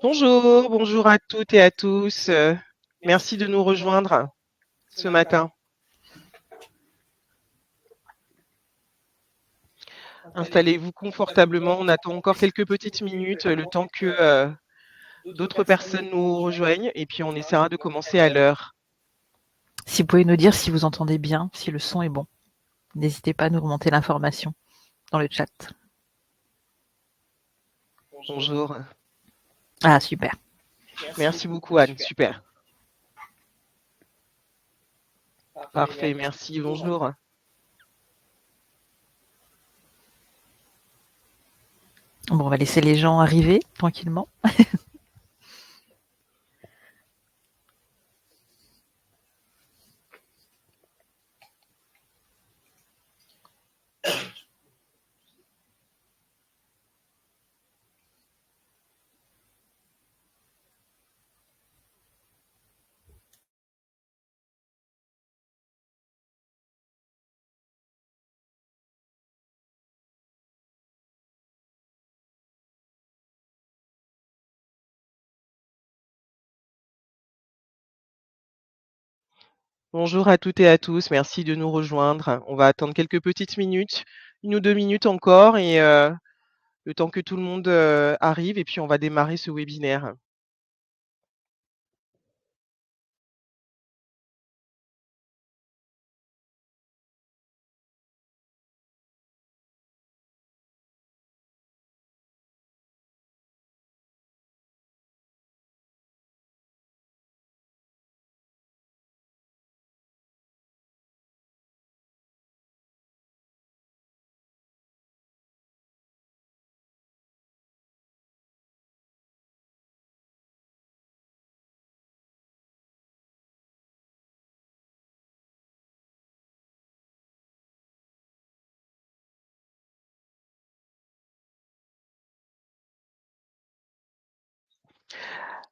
Bonjour, bonjour à toutes et à tous. Merci de nous rejoindre ce matin. Installez-vous confortablement. On attend encore quelques petites minutes, le temps que d'autres personnes nous rejoignent, et puis on essaiera de commencer à l'heure. Si vous pouvez nous dire si vous entendez bien, si le son est bon. N'hésitez pas à nous remonter l'information dans le chat. Bonjour. Ah, super. Merci beaucoup, Anne. Super. Parfait, merci. Bonjour. Bon, on va laisser les gens arriver tranquillement. Bonjour à toutes et à tous. Merci de nous rejoindre. On va attendre quelques petites minutes, 1 ou 2 minutes encore, et le temps que tout le monde arrive, et puis on va démarrer ce webinaire.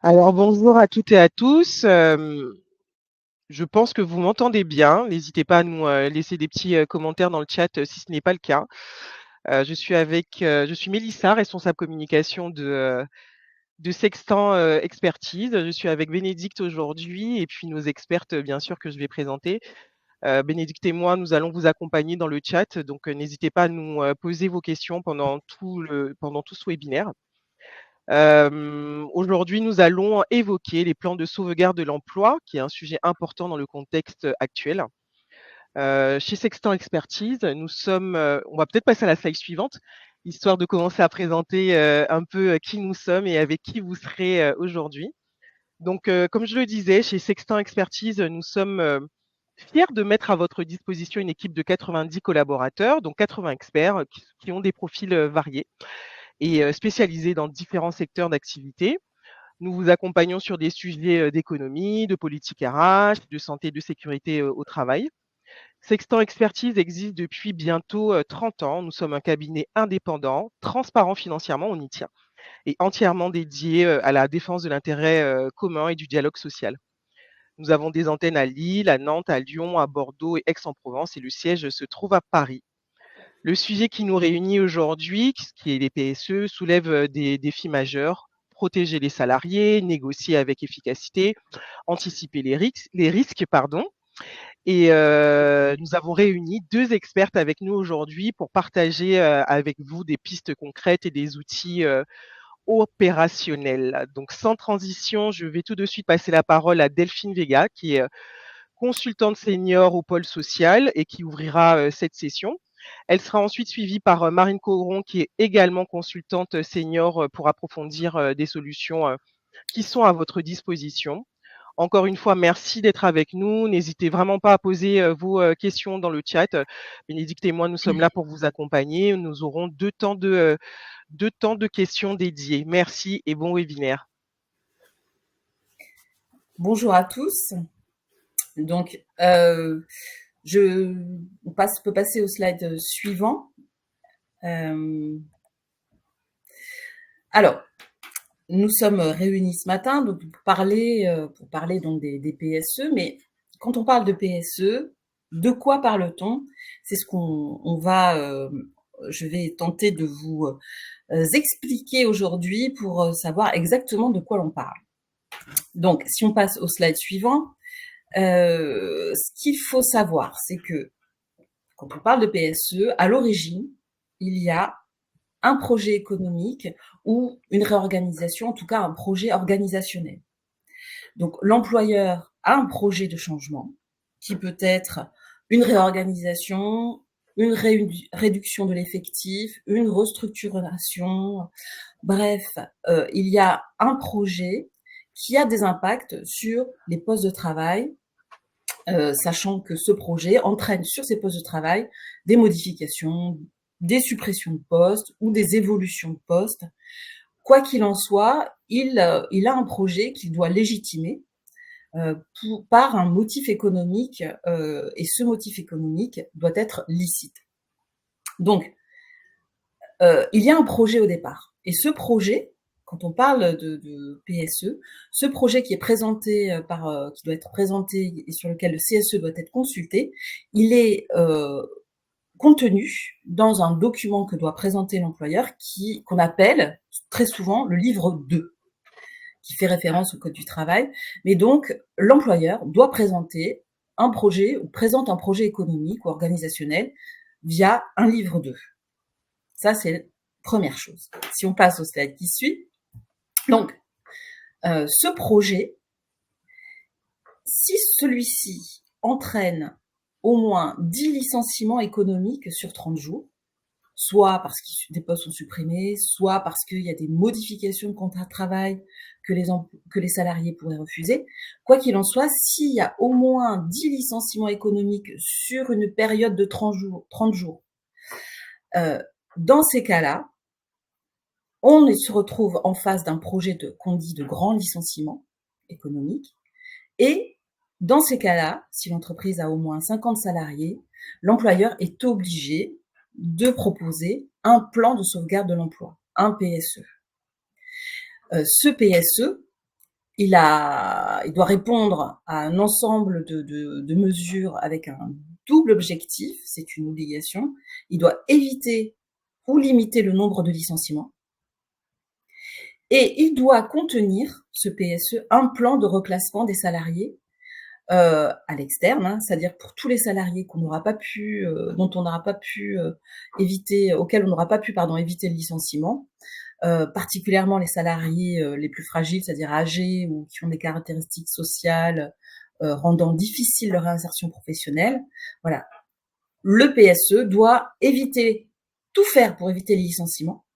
Alors bonjour à toutes et à tous. Je pense que vous m'entendez bien. N'hésitez pas à nous laisser des petits commentaires dans le chat si ce n'est pas le cas. Je suis Mélissa, responsable communication de Sextant Expertise. Je suis avec Bénédicte aujourd'hui et puis nos expertes bien sûr que je vais présenter. Bénédicte et moi, nous allons vous accompagner dans le chat, donc n'hésitez pas à nous poser vos questions pendant tout ce webinaire. Aujourd'hui, nous allons évoquer les plans de sauvegarde de l'emploi, qui est un sujet important dans le contexte actuel. Chez Sextant Expertise, on va peut-être passer à la slide suivante, histoire de commencer à présenter un peu qui nous sommes et avec qui vous serez aujourd'hui. Donc, comme je le disais, chez Sextant Expertise, nous sommes fiers de mettre à votre disposition une équipe de 90 collaborateurs, donc 80 experts qui ont des profils variés et spécialisés dans différents secteurs d'activité. Nous vous accompagnons sur des sujets d'économie, de politique RH, de santé et de sécurité au travail. Sextant Expertise existe depuis bientôt 30 ans. Nous sommes un cabinet indépendant, transparent financièrement, on y tient, et entièrement dédié à la défense de l'intérêt commun et du dialogue social. Nous avons des antennes à Lille, à Nantes, à Lyon, à Bordeaux et Aix-en-Provence, et le siège se trouve à Paris. Le sujet qui nous réunit aujourd'hui, qui est les PSE, soulève des défis majeurs: protéger les salariés, négocier avec efficacité, anticiper les risques, pardon. Et nous avons réuni 2 expertes avec nous aujourd'hui pour partager avec vous des pistes concrètes et des outils opérationnels. Donc sans transition, je vais tout de suite passer la parole à Delphine Vega, qui est consultante senior au pôle social et qui ouvrira cette session. Elle sera ensuite suivie par Marine Coron, qui est également consultante senior pour approfondir des solutions qui sont à votre disposition. Encore une fois, merci d'être avec nous. N'hésitez vraiment pas à poser vos questions dans le chat. Bénédicte et moi, nous sommes là pour vous accompagner. Nous aurons 2 temps de questions dédiés. Merci et bon webinaire. Bonjour à tous. Donc, on peut passer au slide suivant. Alors, nous sommes réunis ce matin donc, pour parler donc des PSE, mais quand on parle de PSE, de quoi parle-t-on? C'est ce qu'on va je vais tenter de vous expliquer aujourd'hui pour savoir exactement de quoi l'on parle. Donc, si on passe au slide suivant, ce qu'il faut savoir, c'est que quand on parle de PSE, à l'origine, il y a un projet économique ou une réorganisation, en tout cas un projet organisationnel. Donc, l'employeur a un projet de changement qui peut être une réorganisation, une réduction de l'effectif, une restructuration. Bref, il y a un projet qui a des impacts sur les postes de travail, sachant que ce projet entraîne sur ces postes de travail des modifications, des suppressions de postes ou des évolutions de postes. Quoi qu'il en soit, il a un projet qu'il doit légitimer par un motif économique, et ce motif économique doit être licite. Donc, il y a un projet au départ. Et ce projet, quand on parle de PSE, ce projet qui est présenté qui doit être présenté et sur lequel le CSE doit être consulté, il est contenu dans un document que doit présenter l'employeur qu'on appelle très souvent le livre 2, qui fait référence au Code du travail. Mais donc, l'employeur doit présenter un projet ou présente un projet économique ou organisationnel via un livre 2. Ça, c'est la première chose. Si on passe au slide qui suit, donc, ce projet, si celui-ci entraîne au moins 10 licenciements économiques sur 30 jours, soit parce que des postes sont supprimés, soit parce qu'il y a des modifications de contrat de travail que les salariés pourraient refuser. Quoi qu'il en soit, s'il y a au moins 10 licenciements économiques sur une période de 30 jours, dans ces cas-là, on se retrouve en face d'un projet qu'on dit de grand licenciement économique. Et dans ces cas-là, si l'entreprise a au moins 50 salariés, l'employeur est obligé de proposer un plan de sauvegarde de l'emploi, un PSE. Ce PSE, il doit répondre à un ensemble de mesures avec un double objectif, c'est une obligation. Il doit éviter ou limiter le nombre de licenciements. Et il doit contenir, ce PSE, un plan de reclassement des salariés à l'externe, c'est-à-dire pour tous les salariés qu'on n'aura pas pu, dont on n'aura pas pu éviter, auxquels on n'aura pas pu, éviter le licenciement, particulièrement les salariés les plus fragiles, c'est-à-dire âgés ou qui ont des caractéristiques sociales rendant difficile leur réinsertion professionnelle. Voilà, le PSE doit tout faire pour éviter les licenciements.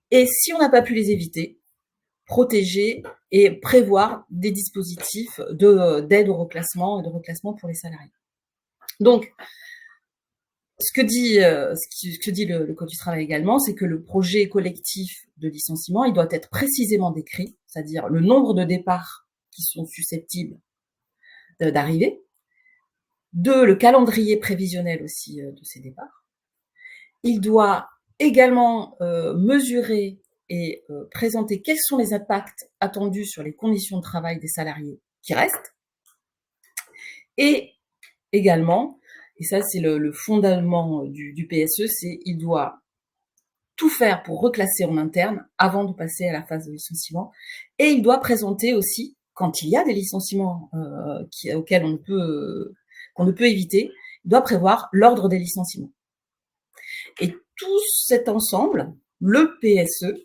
Et si on n'a pas pu les éviter, protéger et prévoir des dispositifs d'aide au reclassement et de reclassement pour les salariés. Donc, ce que dit le Code du travail également, c'est que le projet collectif de licenciement, il doit être précisément décrit, c'est-à-dire le nombre de départs qui sont susceptibles d'arriver, le calendrier prévisionnel aussi de ces départs. Il doit également mesurer et présenter quels sont les impacts attendus sur les conditions de travail des salariés qui restent. Et également, et ça c'est le fondament du PSE, c'est il doit tout faire pour reclasser en interne avant de passer à la phase de licenciement. Et il doit présenter aussi, quand il y a des licenciements auxquels qu'on ne peut éviter, il doit prévoir l'ordre des licenciements. Et tout cet ensemble, le PSE,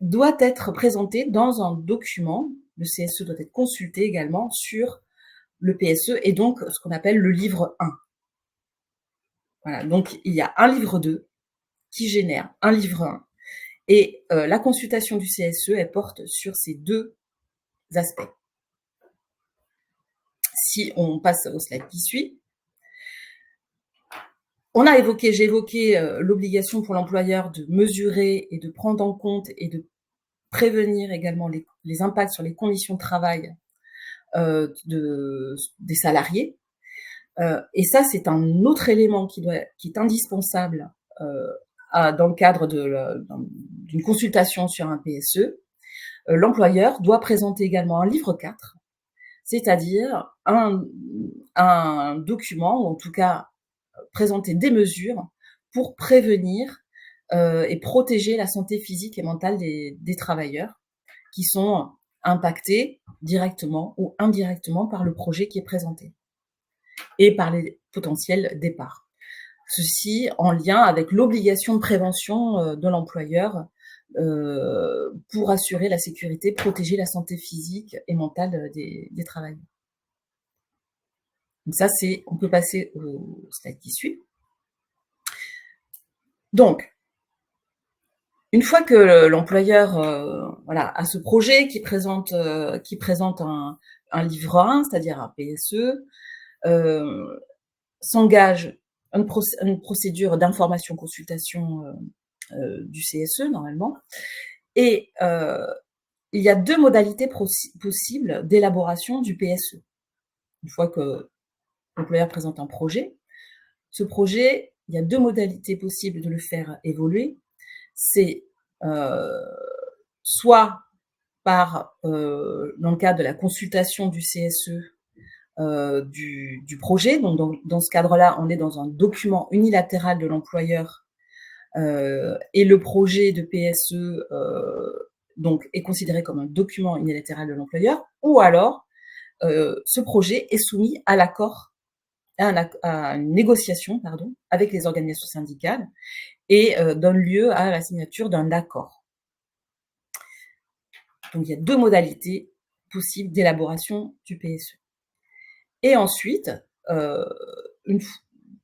doit être présenté dans un document. Le CSE doit être consulté également sur le PSE et donc ce qu'on appelle le livre 1. Voilà, donc il y a un livre 2 qui génère un livre 1 et la consultation du CSE, elle porte sur ces deux aspects. Si on passe au slide qui suit, j'ai évoqué l'obligation pour l'employeur de mesurer et de prendre en compte et de prévenir également les impacts sur les conditions de travail des salariés. Et ça, c'est un autre élément qui est indispensable dans le cadre d'une consultation sur un PSE. L'employeur doit présenter également un livre 4, c'est-à-dire un document, ou en tout cas présenter des mesures pour prévenir et protéger la santé physique et mentale des travailleurs qui sont impactés directement ou indirectement par le projet qui est présenté et par les potentiels départs. Ceci en lien avec l'obligation de prévention de l'employeur pour assurer la sécurité, protéger la santé physique et mentale des travailleurs. Donc ça, on peut passer au slide qui suit. Donc, une fois que l'employeur a ce projet qui présente un livre 1, c'est-à-dire un PSE, s'engage une procédure d'information-consultation du CSE, normalement. Et il y a 2 modalités possibles d'élaboration du PSE. Une fois que l'employeur présente un projet, ce projet, il y a 2 modalités possibles de le faire évoluer. C'est soit par, dans le cadre de la consultation du CSE, du projet. Donc, dans ce cadre-là, on est dans un document unilatéral de l'employeur et le projet de PSE donc, est considéré comme un document unilatéral de l'employeur, ou alors ce projet est soumis à l'accord, à une négociation avec les organisations syndicales et donne lieu à la signature d'un accord. Donc, il y a 2 modalités possibles d'élaboration du PSE. Et ensuite,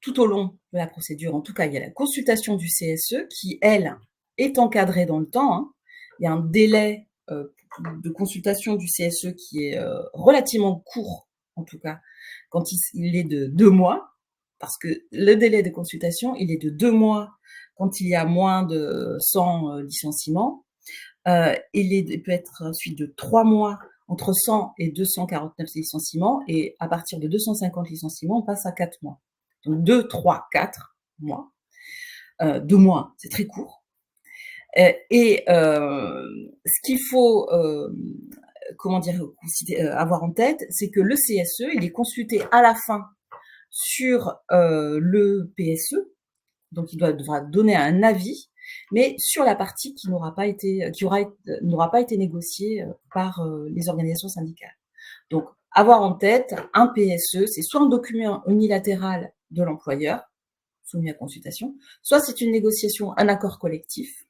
tout au long de la procédure, en tout cas, il y a la consultation du CSE qui, elle, est encadrée dans le temps. Hein. Il y a un délai de consultation du CSE qui est relativement court, en tout cas, quand il est de 2 mois, parce que le délai de consultation, il est de 2 mois quand il y a moins de 100 licenciements. Il peut être ensuite de 3 mois entre 100 et 249 licenciements, et à partir de 250 licenciements, on passe à 4 mois. Donc 2, 3, 4 mois. 2 mois, c'est très court. Et ce qu'il faut avoir en tête, c'est que le CSE, il est consulté à la fin sur le PSE, donc il devra donner un avis, mais sur la partie qui n'aura pas été négociée par les organisations syndicales. Donc, avoir en tête, un PSE, c'est soit un document unilatéral de l'employeur, soumis à consultation, soit c'est une négociation, un accord collectif.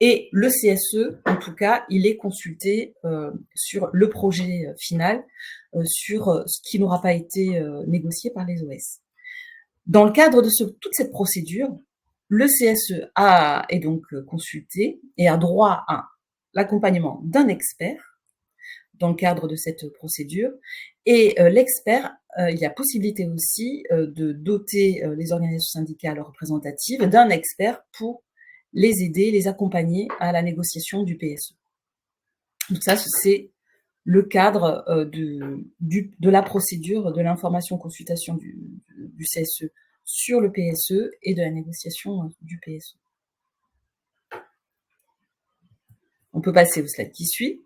Et le CSE, en tout cas, il est consulté sur le projet final, sur ce qui n'aura pas été négocié par les OS. Dans le cadre de toute cette procédure, le CSE est donc consulté et a droit à l'accompagnement d'un expert dans le cadre de cette procédure. Et l'expert, il y a possibilité aussi de doter les organisations syndicales représentatives d'un expert pour les aider, les accompagner à la négociation du PSE. Donc ça, c'est le cadre de la procédure de l'information-consultation du CSE sur le PSE et de la négociation du PSE. On peut passer au slide qui suit.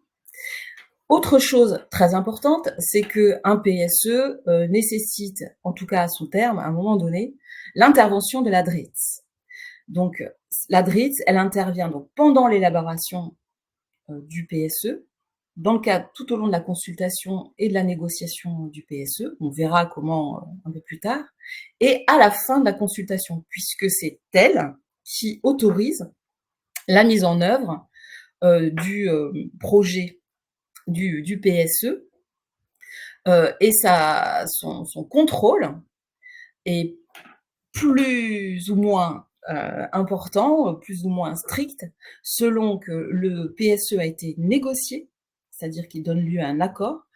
Autre chose très importante, c'est qu'un PSE nécessite, en tout cas à son terme, à un moment donné, l'intervention de la DRITS. Donc, la DRITS, elle intervient donc pendant l'élaboration du PSE, dans le cadre tout au long de la consultation et de la négociation du PSE, on verra comment un peu plus tard, et à la fin de la consultation, puisque c'est elle qui autorise la mise en œuvre du projet du PSE et son contrôle est plus ou moins important, plus ou moins strict, selon que le PSE a été négocié, c'est-à-dire qu'il donne lieu à un accord,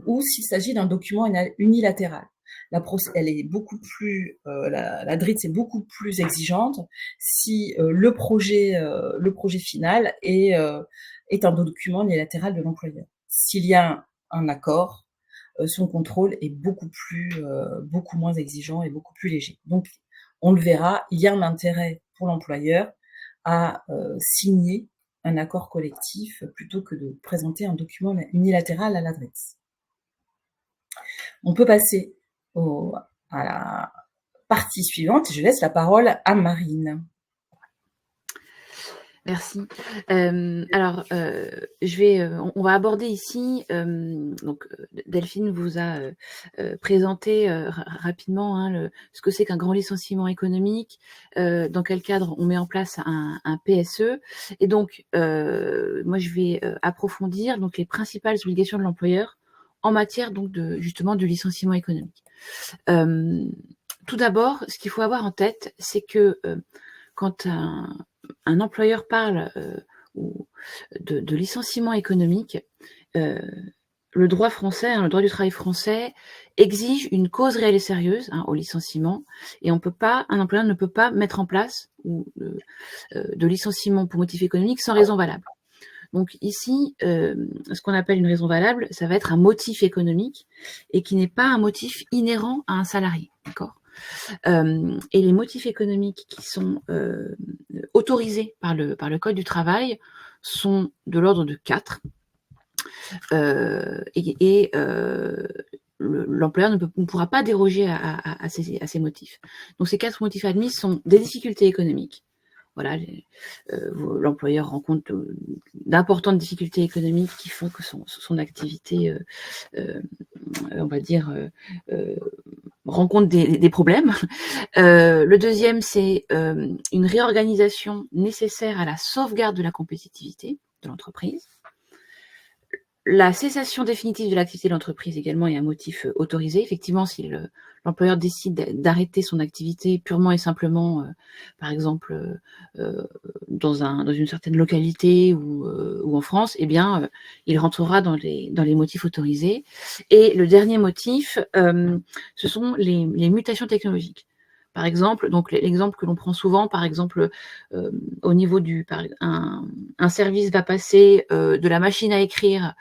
ou s'il s'agit d'un document unilatéral. Elle est beaucoup plus, la DRITS est beaucoup plus exigeante si le projet final est un document unilatéral de l'employeur. S'il y a un accord, son contrôle est beaucoup moins exigeant et beaucoup plus léger. Donc, on le verra, il y a un intérêt pour l'employeur à signer un accord collectif plutôt que de présenter un document unilatéral à la DRITS. On peut passer partie suivante, je laisse la parole à Marine. Merci. Alors, on va aborder ici, donc Delphine vous a présenté rapidement ce que c'est qu'un grand licenciement économique, dans quel cadre on met en place un PSE. Et donc, moi, je vais approfondir donc les principales obligations de l'employeur en matière donc justement du licenciement économique. Tout d'abord, ce qu'il faut avoir en tête, c'est que quand un employeur parle de licenciement économique, le droit français, le droit du travail français exige une cause réelle et sérieuse au licenciement, et un employeur ne peut pas mettre en place de licenciement pour motif économique sans raison valable. Donc ici, ce qu'on appelle une raison valable, ça va être un motif économique et qui n'est pas un motif inhérent à un salarié, d'accord ? Et les motifs économiques qui sont autorisés par le Code du travail sont de l'ordre de 4. L'employeur ne pourra pas déroger à ces motifs. Donc ces 4 motifs admis sont des difficultés économiques. Voilà, l'employeur rencontre d'importantes difficultés économiques qui font que son activité, on va dire, rencontre des problèmes. Le deuxième, c'est une réorganisation nécessaire à la sauvegarde de la compétitivité de l'entreprise. La cessation définitive de l'activité de l'entreprise également est un motif autorisé. Effectivement, si l'employeur décide d'arrêter son activité purement et simplement, par exemple, dans une certaine localité ou en France, eh bien, il rentrera dans les motifs autorisés. Et le dernier motif, ce sont les mutations technologiques. Par exemple, donc l'exemple que l'on prend souvent, par exemple, au niveau un service va passer de la machine à écrire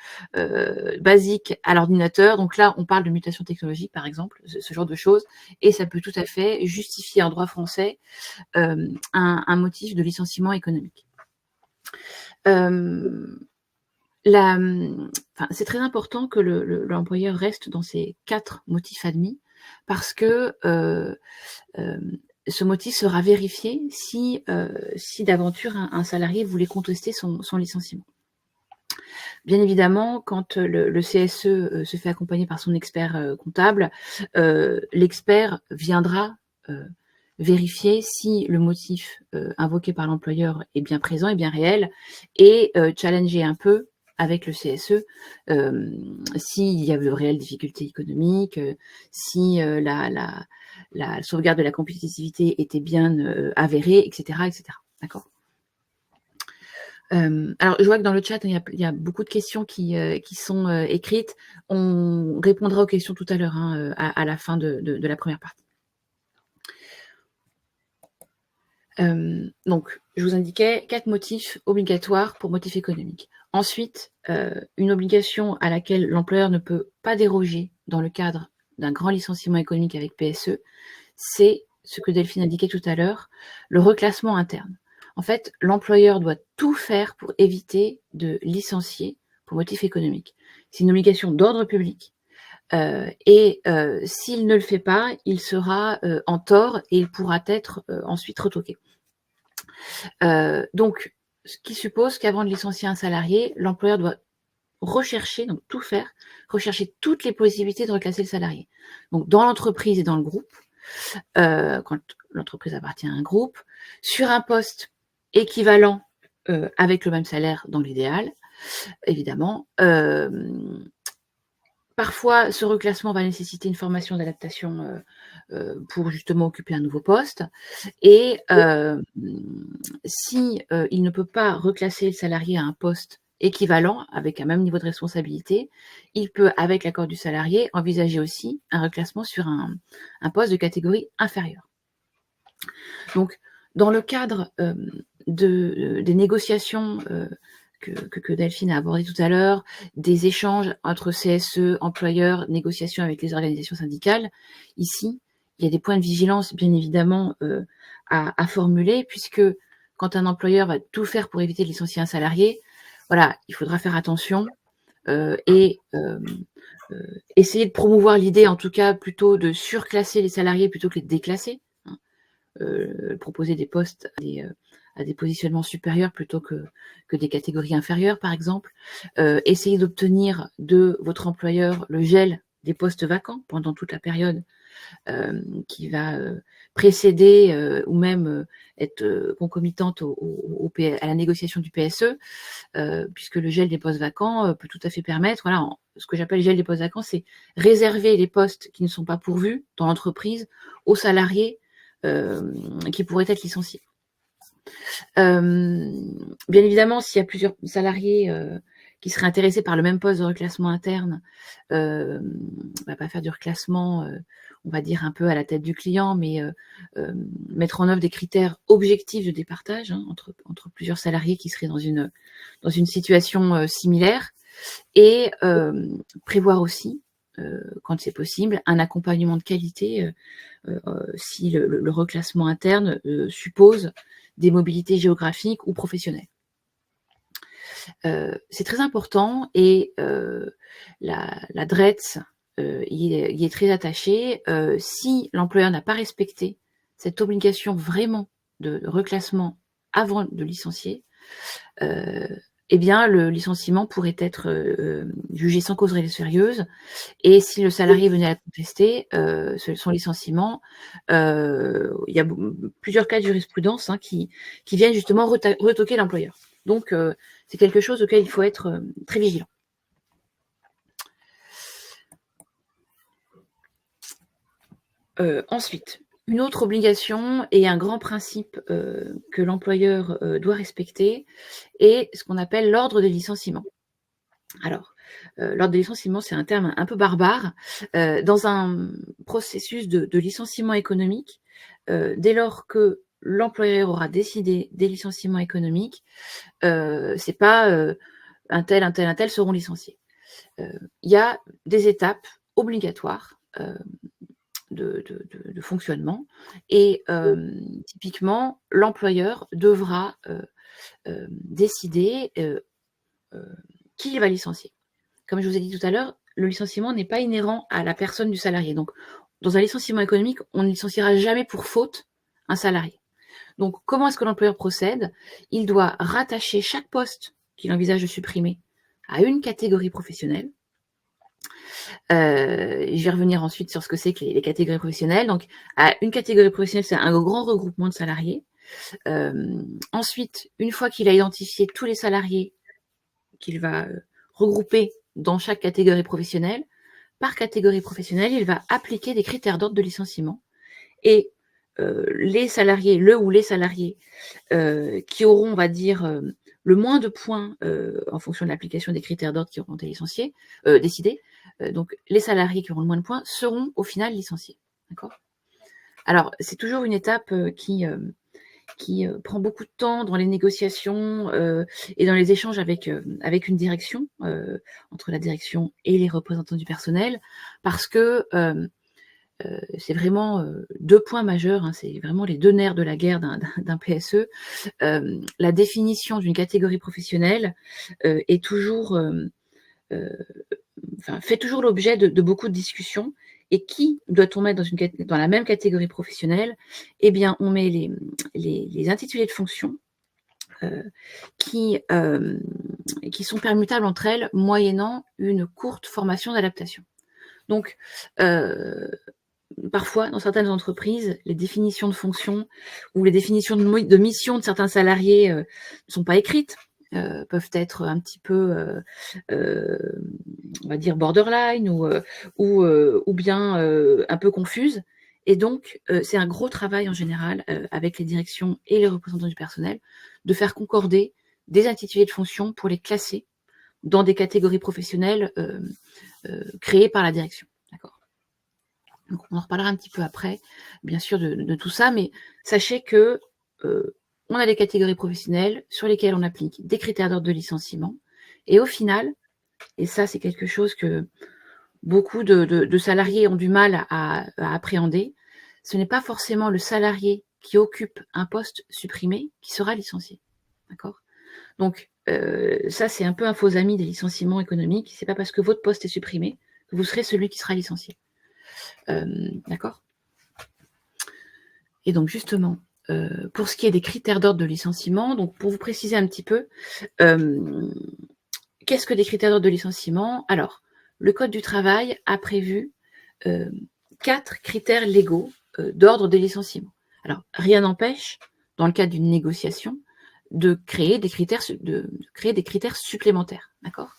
basique à l'ordinateur. Donc là, on parle de mutation technologique, par exemple, ce genre de choses, et ça peut tout à fait justifier en droit français un motif de licenciement économique. C'est très important que l'employeur reste dans ces 4 motifs admis, parce que ce motif sera vérifié si d'aventure un salarié voulait contester son licenciement. Bien évidemment, quand le CSE se fait accompagner par son expert comptable, l'expert viendra vérifier si le motif invoqué par l'employeur est bien présent, est bien réel, et challenger un peu avec le CSE s'il y a de réelles difficultés économiques, si la sauvegarde de la compétitivité était bien avérée, etc., etc. D'accord ? Alors, je vois que dans le chat, il y a beaucoup de questions qui sont écrites. On répondra aux questions tout à l'heure, à la fin de la première partie. Donc, je vous indiquais 4 motifs obligatoires pour motif économique. Ensuite, une obligation à laquelle l'employeur ne peut pas déroger dans le cadre d'un grand licenciement économique avec PSE, c'est ce que Delphine indiquait tout à l'heure, le reclassement interne. En fait, l'employeur doit tout faire pour éviter de licencier pour motif économique. C'est une obligation d'ordre public. S'il ne le fait pas, il sera en tort et il pourra être ensuite retoqué. Donc, ce qui suppose qu'avant de licencier un salarié, l'employeur doit rechercher, donc tout faire, rechercher toutes les possibilités de reclasser le salarié. Donc, dans l'entreprise et dans le groupe, quand l'entreprise appartient à un groupe, sur un poste équivalent avec le même salaire dans l'idéal, évidemment. Parfois, ce reclassement va nécessiter une formation d'adaptation pour justement occuper un nouveau poste. Et si il ne peut pas reclasser le salarié à un poste équivalent, avec un même niveau de responsabilité, il peut, avec l'accord du salarié, envisager aussi un reclassement sur un poste de catégorie inférieure. Donc, dans le cadre des négociations que Delphine a abordé tout à l'heure, des échanges entre CSE, employeurs, négociations avec les organisations syndicales, ici, il y a des points de vigilance, bien évidemment, à formuler, puisque quand un employeur va tout faire pour éviter de licencier un salarié, voilà, il faudra faire attention et essayer de promouvoir l'idée, en tout cas, plutôt de surclasser les salariés plutôt que de les déclasser. Hein. Proposer des postes à des positionnements supérieurs plutôt que des catégories inférieures, par exemple. Essayer d'obtenir de votre employeur le gel des postes vacants pendant toute la période qui va précéder ou même être concomitante à la négociation du PSE, puisque le gel des postes vacants peut tout à fait permettre, voilà, ce que j'appelle le gel des postes vacants, c'est réserver les postes qui ne sont pas pourvus dans l'entreprise aux salariés qui pourraient être licenciés. Bien évidemment, s'il y a plusieurs salariés qui seraient intéressés par le même poste de reclassement interne, on va pas faire du reclassement, on va dire un peu à la tête du client, mais mettre en œuvre des critères objectifs de départage entre plusieurs salariés qui seraient dans une situation similaire, et prévoir aussi, quand c'est possible, un accompagnement de qualité si le reclassement interne suppose des mobilités géographiques ou professionnelles. C'est très important, et la DRETS y est très attachée. Si l'employeur n'a pas respecté cette obligation vraiment de reclassement avant de licencier, eh bien, le licenciement pourrait être jugé sans cause réelle sérieuse, et si le salarié venait à contester son licenciement, il y a plusieurs cas de jurisprudence qui viennent justement retoquer l'employeur. Donc, c'est quelque chose auquel il faut être très vigilant. Ensuite, une autre obligation et un grand principe que l'employeur doit respecter est ce qu'on appelle l'ordre de licenciement. Alors, l'ordre de licenciement, c'est un terme un peu barbare. Dans un processus de licenciement économique, dès lors que l'employeur aura décidé des licenciements économiques, c'est pas un tel seront licenciés. Il y a des étapes obligatoires de fonctionnement, et typiquement, l'employeur devra décider qui il va licencier. Comme je vous ai dit tout à l'heure, le licenciement n'est pas inhérent à la personne du salarié. Donc, dans un licenciement économique, on ne licenciera jamais pour faute un salarié. Donc, comment est-ce que l'employeur procède? Il doit rattacher chaque poste qu'il envisage de supprimer à une catégorie professionnelle. Je vais revenir ensuite sur ce que c'est que les catégories professionnelles. Donc, à une catégorie professionnelle, c'est un grand regroupement de salariés. Ensuite, une fois qu'il a identifié tous les salariés qu'il va regrouper dans chaque catégorie professionnelle, par catégorie professionnelle, il va appliquer des critères d'ordre de licenciement, et les salariés qui auront, on va dire, le moins de points en fonction de l'application des critères d'ordre qui auront été décidés, donc les salariés qui auront le moins de points seront au final licenciés. D'accord ? Alors, c'est toujours une étape qui prend beaucoup de temps dans les négociations et dans les échanges avec une direction, entre la direction et les représentants du personnel, parce que c'est vraiment deux points majeurs, c'est vraiment les deux nerfs de la guerre d'un PSE. La définition d'une catégorie professionnelle est toujours, fait toujours l'objet de beaucoup de discussions. Et qui doit-on mettre dans la même catégorie professionnelle? Eh bien, on met les intitulés de fonction qui sont permutables entre elles moyennant une courte formation d'adaptation. Donc, parfois, dans certaines entreprises, les définitions de fonction ou les définitions de mission de certains salariés ne sont pas écrites, peuvent être un petit peu, on va dire, borderline ou bien un peu confuses. Et donc, c'est un gros travail en général avec les directions et les représentants du personnel de faire concorder des intitulés de fonction pour les classer dans des catégories professionnelles créées par la direction. D'accord ? Donc, on en reparlera un petit peu après, bien sûr, de tout ça, mais sachez que on a des catégories professionnelles sur lesquelles on applique des critères d'ordre de licenciement, et au final, et ça c'est quelque chose que beaucoup de salariés ont du mal à appréhender, ce n'est pas forcément le salarié qui occupe un poste supprimé qui sera licencié. D'accord ? Donc, ça c'est un peu un faux ami des licenciements économiques. C'est pas parce que votre poste est supprimé vous serez celui qui sera licencié. D'accord ? Et donc justement, pour ce qui est des critères d'ordre de licenciement, donc pour vous préciser un petit peu, qu'est-ce que des critères d'ordre de licenciement ? Alors, le Code du travail a prévu 4 critères légaux d'ordre de licenciement. Alors, rien n'empêche, dans le cadre d'une négociation, de créer des critères supplémentaires. D'accord ?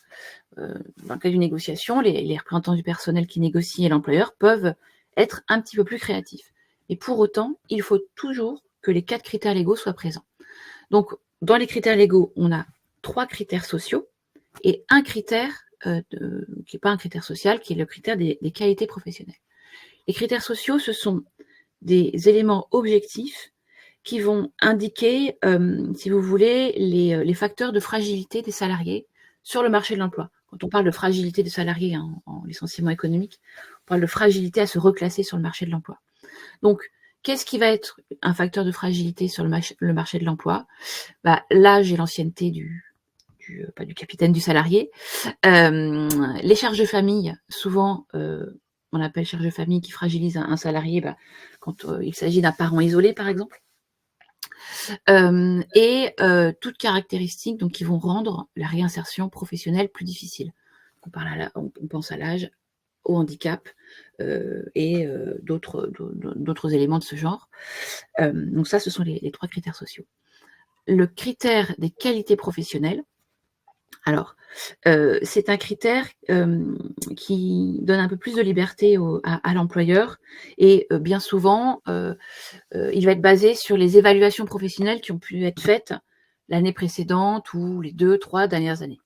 Dans le cas d'une négociation, les représentants du personnel qui négocient et l'employeur peuvent être un petit peu plus créatifs. Et pour autant, il faut toujours que les 4 critères légaux soient présents. Donc, dans les critères légaux, on a 3 critères sociaux et un critère qui n'est pas un critère social, qui est le critère des qualités professionnelles. Les critères sociaux, ce sont des éléments objectifs qui vont indiquer, si vous voulez, les facteurs de fragilité des salariés sur le marché de l'emploi. Quand on parle de fragilité des salariés en licenciement économique, on parle de fragilité à se reclasser sur le marché de l'emploi. Donc, qu'est-ce qui va être un facteur de fragilité sur le marché de l'emploi ? L'âge et l'ancienneté pas du capitaine, du salarié. Les charges de famille, souvent, on appelle charges de famille qui fragilisent un salarié quand il s'agit d'un parent isolé, par exemple. Toutes caractéristiques donc, qui vont rendre la réinsertion professionnelle plus difficile. On pense à l'âge, au handicap et d'autres éléments de ce genre. Donc ça, ce sont les 3 critères sociaux. Le critère des qualités professionnelles, alors, c'est un critère qui donne un peu plus de liberté à l'employeur et bien souvent, il va être basé sur les évaluations professionnelles qui ont pu être faites l'année précédente ou les 2-3 dernières années.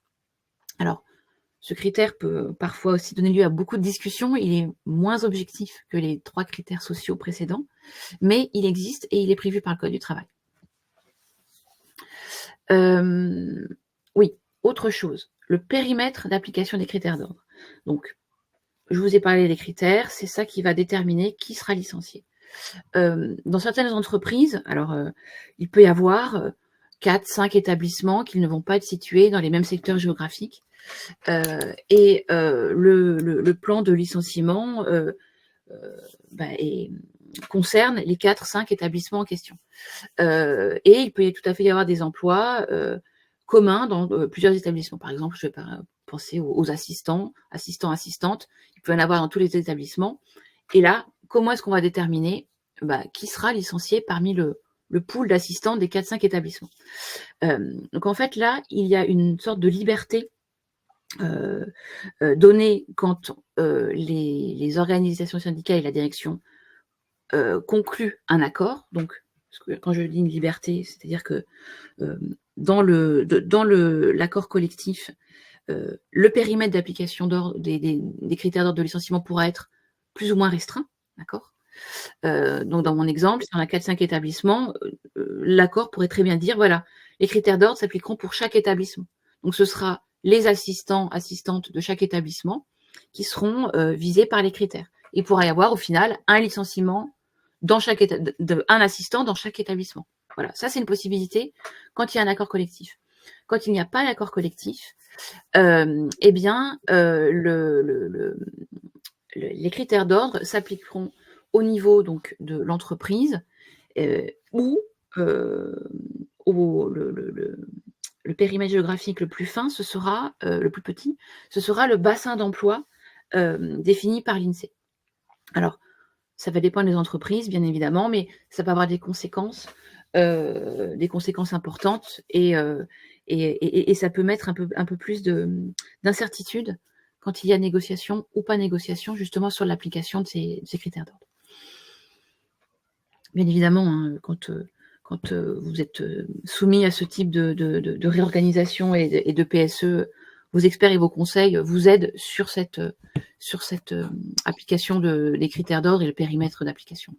Alors, ce critère peut parfois aussi donner lieu à beaucoup de discussions. Il est moins objectif que les 3 critères sociaux précédents, mais il existe et il est prévu par le Code du travail. Oui, autre chose, le périmètre d'application des critères d'ordre. Donc, je vous ai parlé des critères, c'est ça qui va déterminer qui sera licencié. Dans certaines entreprises, alors il peut y avoir 4-5 établissements qui ne vont pas être situés dans les mêmes secteurs géographiques. Le plan de licenciement concerne les 4-5 établissements en question. Et il peut tout à fait y avoir des emplois communs dans plusieurs établissements. Par exemple, je vais penser aux assistants, assistantes. Il peut y en avoir dans tous les établissements. Et là, comment est-ce qu'on va déterminer qui sera licencié parmi le pool d'assistants des 4-5 établissements. Donc en fait, là, il y a une sorte de liberté donnée quand les organisations syndicales et la direction concluent un accord. Donc, quand je dis une liberté, c'est-à-dire que dans l'accord collectif, le périmètre d'application des critères d'ordre de licenciement pourra être plus ou moins restreint, d'accord ? Donc, dans mon exemple, si on a 4-5 établissements, l'accord pourrait très bien dire, voilà, les critères d'ordre s'appliqueront pour chaque établissement. Donc, ce sera les assistantes de chaque établissement qui seront visés par les critères. Il pourra y avoir, au final, un licenciement un assistant dans chaque établissement. Voilà, ça, c'est une possibilité quand il y a un accord collectif. Quand il n'y a pas d'accord collectif, les critères d'ordre s'appliqueront au niveau donc de l'entreprise où le périmètre géographique le plus fin, ce sera le plus petit, ce sera le bassin d'emploi défini par l'INSEE. Alors, ça va dépendre des entreprises, bien évidemment, mais ça peut avoir des conséquences importantes et ça peut mettre un peu plus d'incertitude quand il y a négociation ou pas négociation, justement sur l'application de ces critères d'ordre. Bien évidemment, hein, quand vous êtes soumis à ce type de réorganisation et de PSE, vos experts et vos conseils vous aident sur cette application des critères d'ordre et le périmètre d'application.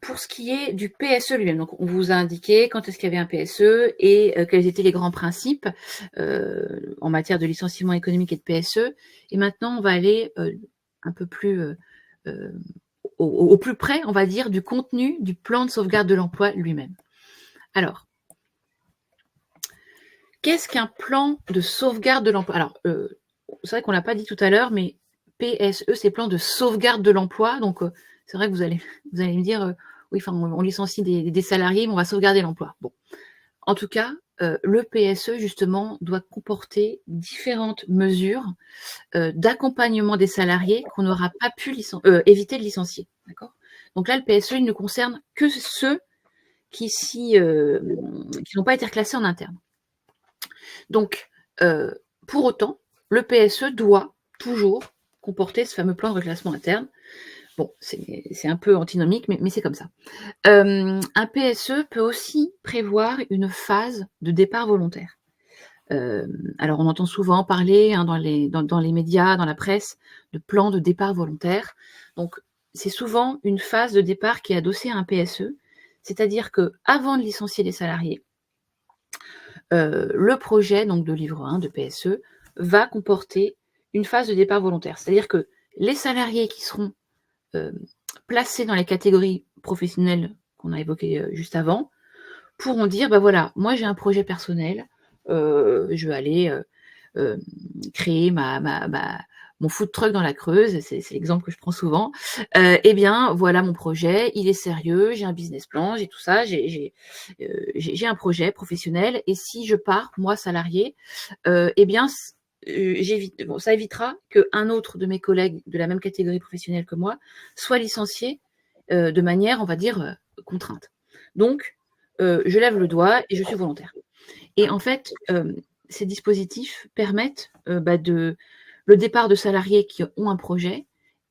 Pour ce qui est du PSE lui-même, donc on vous a indiqué quand est-ce qu'il y avait un PSE et quels étaient les grands principes en matière de licenciement économique et de PSE. Et maintenant, on va aller un peu plus au plus près, on va dire, du contenu du plan de sauvegarde de l'emploi lui-même. Alors, Qu'est-ce qu'un plan de sauvegarde de l'emploi? Alors, c'est vrai qu'on l'a pas dit tout à l'heure, mais PSE, c'est plan de sauvegarde de l'emploi. Donc, c'est vrai que vous allez me dire, oui, enfin, on licencie des salariés, mais on va sauvegarder l'emploi. Bon. En tout cas, le PSE, justement, doit comporter différentes mesures d'accompagnement des salariés qu'on n'aura pas pu éviter de licencier. D'accord? Donc là, le PSE, il ne concerne que ceux qui n'ont pas été reclassés en interne. Donc, pour autant, le PSE doit toujours comporter ce fameux plan de reclassement interne. Bon, c'est un peu antinomique, mais c'est comme ça. Un PSE peut aussi prévoir une phase de départ volontaire. Alors, on entend souvent parler dans les médias, dans la presse, de plan de départ volontaire. Donc, c'est souvent une phase de départ qui est adossée à un PSE, c'est-à-dire qu'avant de licencier les salariés, le projet donc de livre 1 de PSE va comporter une phase de départ volontaire. C'est-à-dire que les salariés qui seront placés dans les catégories professionnelles qu'on a évoquées juste avant pourront dire, bah voilà, moi j'ai un projet personnel, je vais aller créer mon food truck dans la Creuse, c'est l'exemple que je prends souvent. Eh bien, voilà mon projet, il est sérieux, j'ai un business plan, j'ai tout ça, j'ai un projet professionnel, et si je pars, moi, salarié, eh bien, ça évitera qu'un autre de mes collègues de la même catégorie professionnelle que moi soit licencié de manière, on va dire, contrainte. Donc, je lève le doigt et je suis volontaire. Et en fait, ces dispositifs permettent le départ de salariés qui ont un projet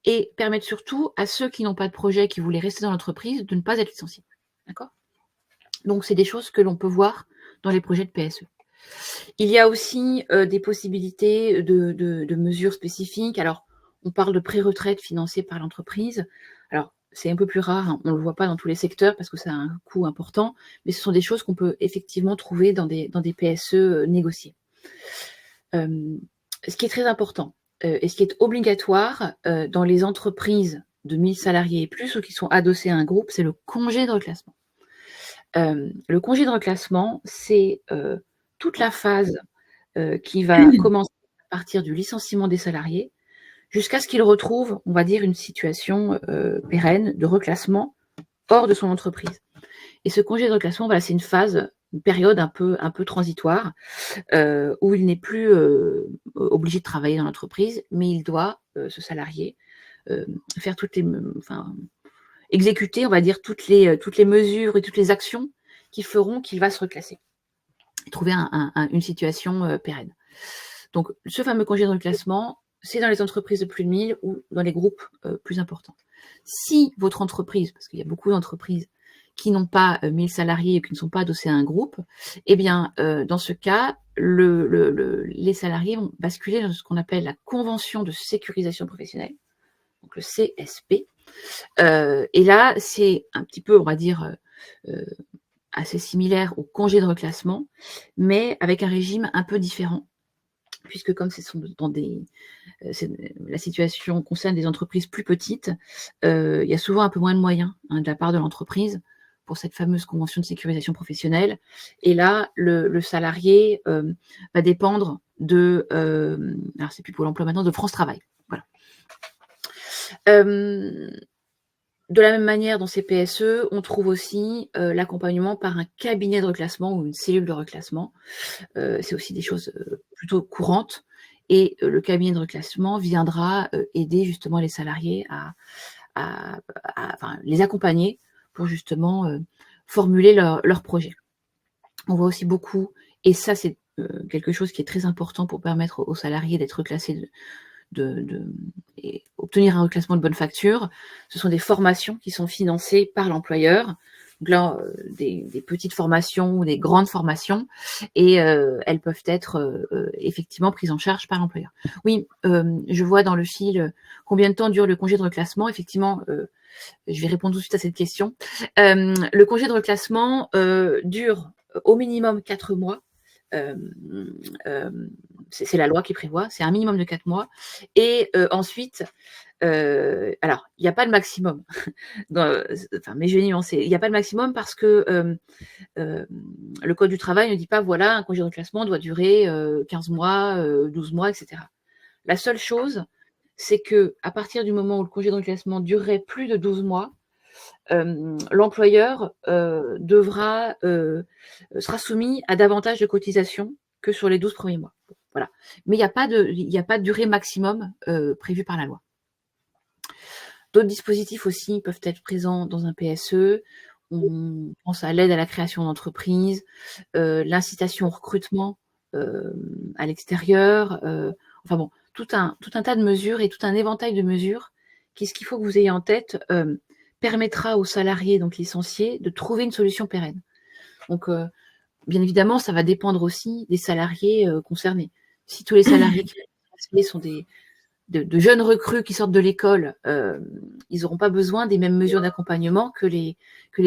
et permettent surtout à ceux qui n'ont pas de projet, qui voulaient rester dans l'entreprise, de ne pas être licenciés. D'accord ? Donc, c'est des choses que l'on peut voir dans les projets de PSE. Il y a aussi des possibilités de mesures spécifiques. Alors, on parle de pré-retraite financée par l'entreprise. Alors, c'est un peu plus rare, hein, on ne le voit pas dans tous les secteurs parce que ça a un coût important, mais ce sont des choses qu'on peut effectivement trouver dans des PSE négociés. Ce qui est très important et ce qui est obligatoire dans les entreprises de 1000 salariés et plus ou qui sont adossées à un groupe, c'est le congé de reclassement. Le congé de reclassement, c'est toute la phase qui va commencer à partir du licenciement des salariés jusqu'à ce qu'ils retrouvent, on va dire, une situation pérenne de reclassement hors de son entreprise. Et ce congé de reclassement, voilà, c'est une période un peu transitoire où il n'est plus obligé de travailler dans l'entreprise, mais il doit, ce salarié, faire exécuter, on va dire, toutes les mesures et toutes les actions qui feront qu'il va se reclasser et trouver une situation pérenne. Donc, ce fameux congé de reclassement, c'est dans les entreprises de plus de 1000 ou dans les groupes plus importants. Si votre entreprise, parce qu'il y a beaucoup d'entreprises qui n'ont pas 1000 salariés et qui ne sont pas adossés à un groupe, eh bien, dans ce cas, les salariés vont basculer dans ce qu'on appelle la convention de sécurisation professionnelle, donc le CSP. Et là, c'est un petit peu, on va dire, assez similaire au congé de reclassement, mais avec un régime un peu différent, puisque comme ce sont la situation concerne des entreprises plus petites, il y a souvent un peu moins de moyens de la part de l'entreprise pour cette fameuse convention de sécurisation professionnelle. Et là, le salarié va dépendre alors c'est plus pour l'emploi maintenant, de France Travail. Voilà. De la même manière, dans ces PSE, on trouve aussi l'accompagnement par un cabinet de reclassement ou une cellule de reclassement. C'est aussi des choses plutôt courantes. Et le cabinet de reclassement viendra aider justement les salariés à les accompagner pour justement formuler leur projet. On voit aussi beaucoup, et ça c'est quelque chose qui est très important pour permettre aux salariés d'être reclassés, et obtenir un reclassement de bonne facture. Ce sont des formations qui sont financées par l'employeur. Donc là, des petites formations ou des grandes formations, et elles peuvent être effectivement prises en charge par l'employeur. Oui, je vois dans le fil combien de temps dure le congé de reclassement. Effectivement, je vais répondre tout de suite à cette question. Le congé de reclassement dure au minimum 4 mois. C'est la loi qui prévoit, c'est un minimum de 4 mois. Et ensuite, Alors, il n'y a pas de maximum. Mais je vais nuancer. Il n'y a pas de maximum parce que le Code du travail ne dit pas, voilà, un congé de reclassement doit durer 15 mois, 12 mois, etc. La seule chose, c'est que à partir du moment où le congé de reclassement durerait plus de 12 mois, l'employeur sera soumis à davantage de cotisations que sur les 12 premiers mois. Voilà. Mais il n'y a pas de durée maximum prévue par la loi. D'autres dispositifs aussi peuvent être présents dans un PSE. On pense à l'aide à la création d'entreprises, l'incitation au recrutement à l'extérieur. Enfin bon, tout un tas de mesures et tout un éventail de mesures qu'est-ce qu'il faut que vous ayez en tête permettra aux salariés donc licenciés de trouver une solution pérenne. Donc, bien évidemment, ça va dépendre aussi des salariés concernés. Si tous les salariés qui sont de jeunes recrues qui sortent de l'école, ils n'auront pas besoin des mêmes mesures d'accompagnement que les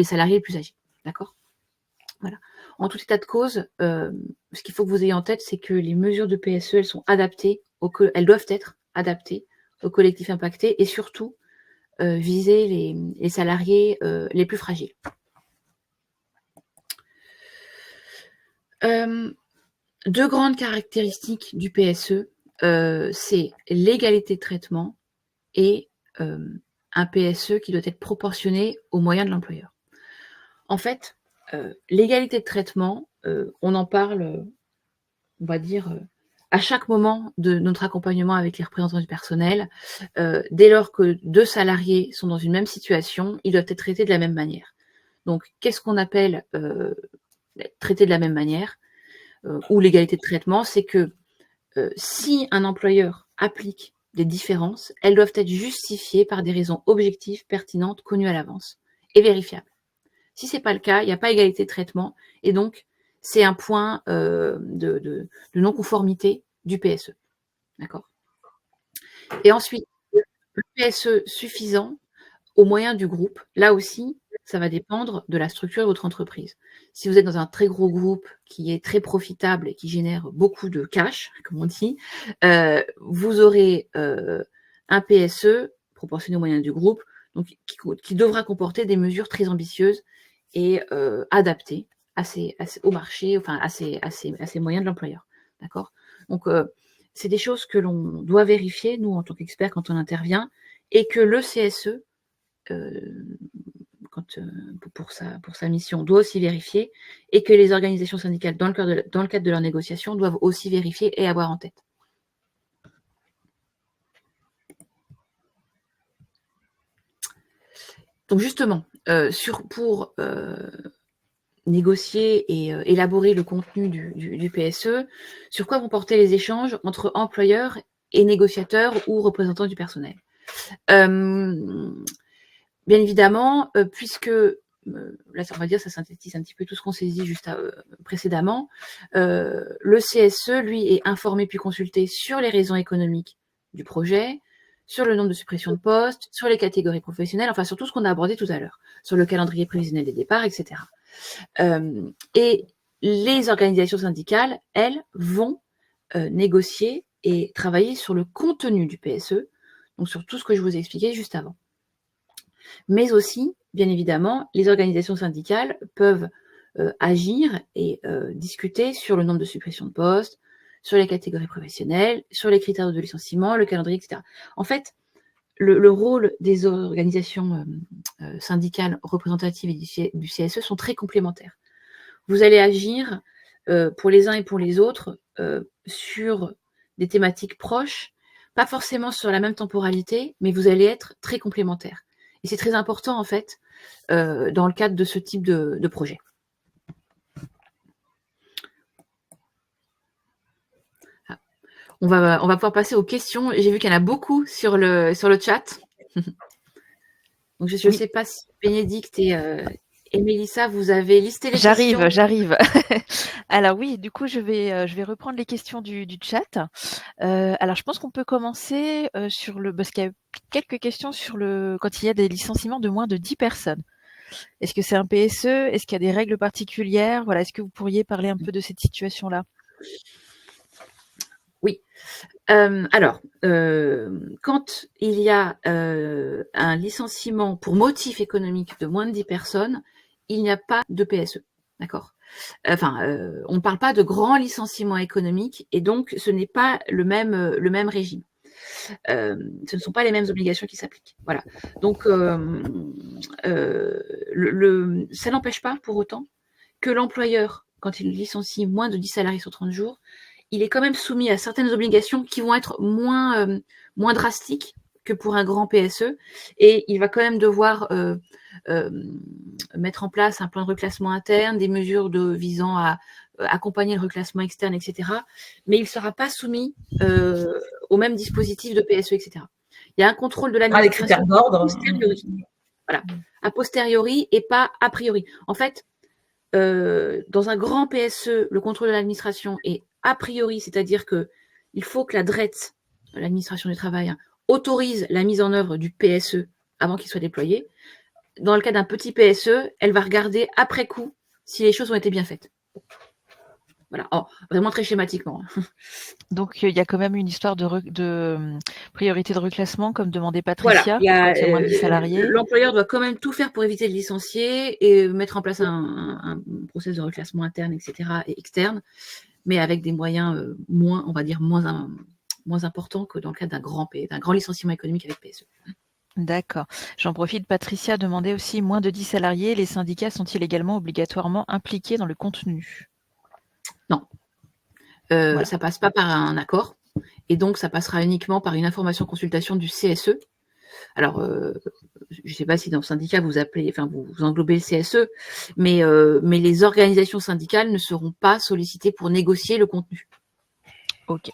salariés les plus âgés. D'accord ? Voilà. En tout état de cause, ce qu'il faut que vous ayez en tête, c'est que les mesures de PSE, elles sont adaptées, elles doivent être adaptées aux collectifs impactés et surtout viser les salariés les plus fragiles. Deux grandes caractéristiques du PSE, c'est l'égalité de traitement et un PSE qui doit être proportionné aux moyens de l'employeur. En fait, l'égalité de traitement, on en parle, on va dire, à chaque moment de notre accompagnement avec les représentants du personnel. Dès lors que deux salariés sont dans une même situation, ils doivent être traités de la même manière. Donc, qu'est-ce qu'on appelle traiter de la même manière ou l'égalité de traitement? C'est que si un employeur applique des différences, elles doivent être justifiées par des raisons objectives, pertinentes, connues à l'avance et vérifiables. Si ce n'est pas le cas, il n'y a pas égalité de traitement et donc c'est un point de non-conformité du PSE. D'accord ? Et ensuite, le PSE suffisant aux moyens du groupe, là aussi, ça va dépendre de la structure de votre entreprise. Si vous êtes dans un très gros groupe qui est très profitable et qui génère beaucoup de cash, comme on dit, vous aurez un PSE proportionné aux moyens du groupe, donc qui devra comporter des mesures très ambitieuses et adaptées au marché, enfin à ces moyens de l'employeur. D'accord ? Donc, c'est des choses que l'on doit vérifier, nous, en tant qu'experts, quand on intervient, et que le CSE, pour sa mission, doit aussi vérifier, et que les organisations syndicales, dans le cadre de leurs négociations, doivent aussi vérifier et avoir en tête. Donc justement, pour négocier et élaborer le contenu du PSE, sur quoi vont porter les échanges entre employeurs et négociateurs ou représentants du personnel. Bien évidemment, puisque, là on va dire, ça synthétise un petit peu tout ce qu'on s'est dit juste précédemment, le CSE, lui, est informé puis consulté sur les raisons économiques du projet, sur le nombre de suppressions de postes, sur les catégories professionnelles, enfin sur tout ce qu'on a abordé tout à l'heure, sur le calendrier prévisionnel des départs, etc. Et les organisations syndicales, elles, vont négocier et travailler sur le contenu du PSE, donc sur tout ce que je vous ai expliqué juste avant. Mais aussi, bien évidemment, les organisations syndicales peuvent agir et discuter sur le nombre de suppressions de postes, sur les catégories professionnelles, sur les critères de licenciement, le calendrier, etc. En fait, le rôle des organisations syndicales représentatives et du CSE sont très complémentaires. Vous allez agir pour les uns et pour les autres sur des thématiques proches, pas forcément sur la même temporalité, mais vous allez être très complémentaires. Et c'est très important, en fait, dans le cadre de ce type de projet. On va pouvoir passer aux questions. J'ai vu qu'il y en a beaucoup sur le chat. Donc, je ne sais pas si Bénédicte et Mélissa, vous avez listé les questions. J'arrive. Alors oui, du coup, je vais reprendre les questions du chat. Alors, je pense qu'on peut commencer parce qu'il y a quelques questions sur quand il y a des licenciements de moins de 10 personnes. Est-ce que c'est un PSE? Est-ce qu'il y a des règles particulières? Voilà, est-ce que vous pourriez parler un peu de cette situation-là? Oui. Alors, quand il y a un licenciement pour motif économique de moins de 10 personnes, il n'y a pas de PSE, d'accord? Enfin, on ne parle pas de grand licenciement économique et donc ce n'est pas le même régime. Ce ne sont pas les mêmes obligations qui s'appliquent. Voilà. Donc, ça n'empêche pas pour autant que l'employeur, quand il licencie moins de 10 salariés sur 30 jours, il est quand même soumis à certaines obligations qui vont être moins drastiques que pour un grand PSE, et il va quand même devoir mettre en place un plan de reclassement interne, des mesures visant à accompagner le reclassement externe, etc. Mais il ne sera pas soumis au même dispositif de PSE, etc. Il y a un contrôle de les critères l'administration d'ordre. a posteriori. Voilà, a posteriori et pas a priori. En fait, dans un grand PSE, le contrôle de l'administration est a priori, c'est-à-dire que il faut que la DRET, l'administration du travail, autorise la mise en œuvre du PSE avant qu'il soit déployé. Dans le cas d'un petit PSE, elle va regarder après coup si les choses ont été bien faites. Voilà, vraiment très schématiquement. Donc, il y a quand même une histoire de priorité de reclassement, comme demandait Patricia, voilà, quand il y a moins de 10 salariés. L'employeur doit quand même tout faire pour éviter de licencier et mettre en place un process de reclassement interne, etc. et externe, mais avec des moyens moins importants que dans le cadre d'un grand licenciement économique avec PSE. D'accord. J'en profite, Patricia demandait aussi, moins de 10 salariés, les syndicats sont-ils également obligatoirement impliqués dans le contenu? Non. Voilà. Ça passe pas par un accord, et donc ça passera uniquement par une information-consultation du CSE. Alors, je ne sais pas si dans le syndicat vous englobez le CSE, mais les organisations syndicales ne seront pas sollicitées pour négocier le contenu. Ok.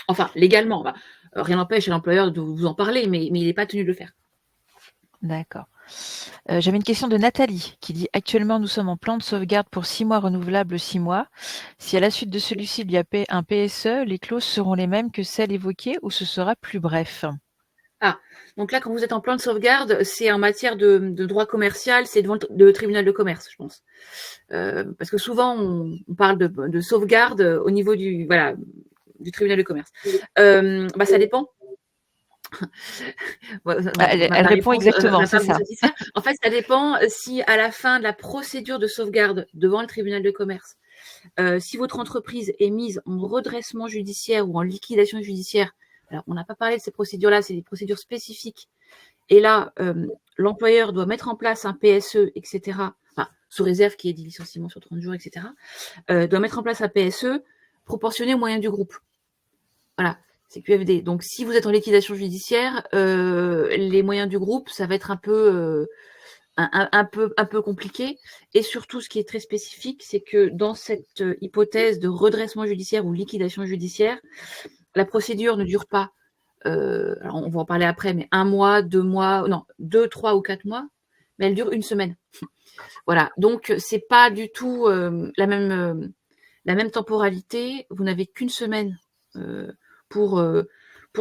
Enfin, légalement, rien n'empêche à l'employeur de vous en parler, mais il n'est pas tenu de le faire. D'accord. J'avais une question de Nathalie qui dit: actuellement, nous sommes en plan de sauvegarde pour 6 mois renouvelable 6 mois. Si à la suite de celui-ci, il y a un PSE, les clauses seront les mêmes que celles évoquées ou ce sera plus bref? Ah, donc là, quand vous êtes en plan de sauvegarde, c'est en matière de droit commercial, c'est devant le tribunal de commerce, je pense. Parce que souvent, on parle de sauvegarde au niveau du tribunal de commerce. Ça dépend. Elle répond exactement, c'est ça. En fait, ça dépend si à la fin de la procédure de sauvegarde devant le tribunal de commerce, si votre entreprise est mise en redressement judiciaire ou en liquidation judiciaire. Alors, on n'a pas parlé de ces procédures-là, c'est des procédures spécifiques. Et là, l'employeur doit mettre en place un PSE, etc., sous réserve qu'il y ait des licenciements sur 30 jours, etc., doit mettre en place un PSE proportionné aux moyens du groupe. Voilà, c'est QFD. Donc, si vous êtes en liquidation judiciaire, les moyens du groupe, ça va être un peu compliqué. Et surtout, ce qui est très spécifique, c'est que dans cette hypothèse de redressement judiciaire ou liquidation judiciaire, la procédure ne dure pas, alors on va en parler après, mais 1 mois, 2 mois, non, 2, 3 ou 4 mois, mais elle dure 1 semaine. Voilà, donc c'est pas du tout la même temporalité. Vous n'avez qu'1 semaine pour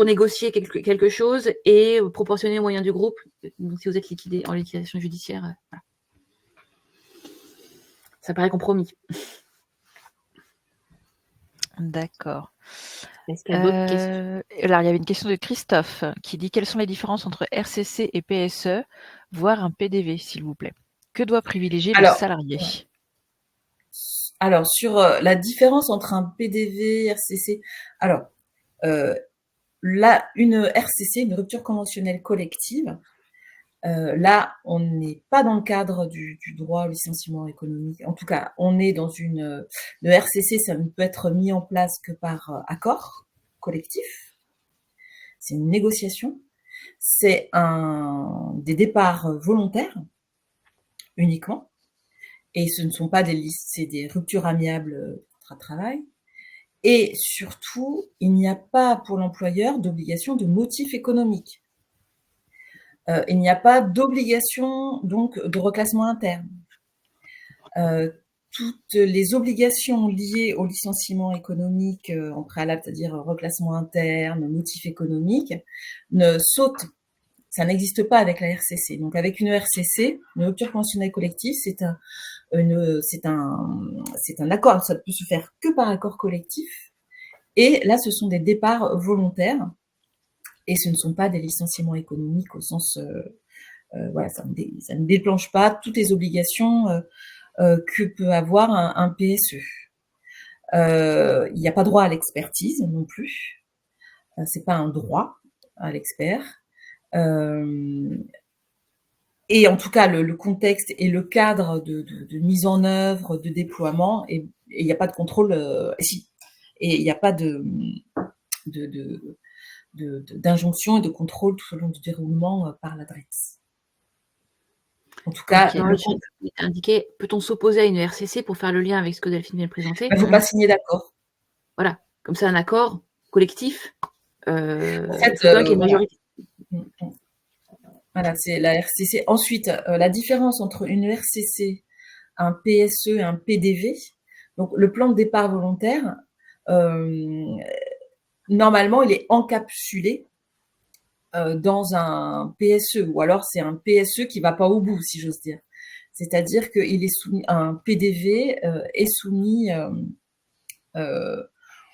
négocier quelque chose et proportionner aux moyens du groupe. Donc, si vous êtes liquidé en liquidation judiciaire, voilà. Ça paraît compromis. D'accord. Est-ce qu'il y a d'autres questions? Alors, il y avait une question de Christophe qui dit: quelles sont les différences entre RCC et PSE, voire un PDV, s'il vous plaît? Que doit privilégier le salarié? Alors, sur la différence entre un PDV et RCC, alors, là, une RCC, une rupture conventionnelle collective, là, on n'est pas dans le cadre du droit au licenciement économique. En tout cas, on est dans le RCC, ça ne peut être mis en place que par accord collectif. C'est une négociation. C'est des départs volontaires uniquement. Et ce ne sont pas c'est des ruptures amiables contrat de travail. Et surtout, il n'y a pas pour l'employeur d'obligation de motif économique. Il n'y a pas d'obligation donc de reclassement interne. Toutes les obligations liées au licenciement économique en préalable, c'est-à-dire reclassement interne, motif économique, ça n'existe pas avec la RCC. Donc avec une RCC, une rupture conventionnelle collective, c'est un accord, ça ne peut se faire que par accord collectif. Et là, ce sont des départs volontaires et ce ne sont pas des licenciements économiques au sens, voilà, ça ne déclenche pas toutes les obligations que peut avoir un PSE. Il n'y a pas droit à l'expertise non plus. C'est pas un droit à l'expert. Et en tout cas, le contexte et le cadre de mise en œuvre, de déploiement, et il n'y a pas de contrôle. Et il n'y a pas d'injonction et de contrôle tout au long du déroulement par la DREETS. En tout cas, dans le chat, il est indiqué, peut-on s'opposer à une RCC pour faire le lien avec ce que Delphine vient de présenter? Il ne faut pas signer d'accord. Voilà, comme c'est un accord collectif, En fait, qu'il y ait une majorité. Voilà, c'est la RCC. Ensuite, la différence entre une RCC, un PSE et un PDV. Donc, le plan de départ volontaire, normalement, il est encapsulé dans un PSE, ou alors c'est un PSE qui va pas au bout, si j'ose dire. C'est-à-dire qu'il est soumis, un PDV est soumis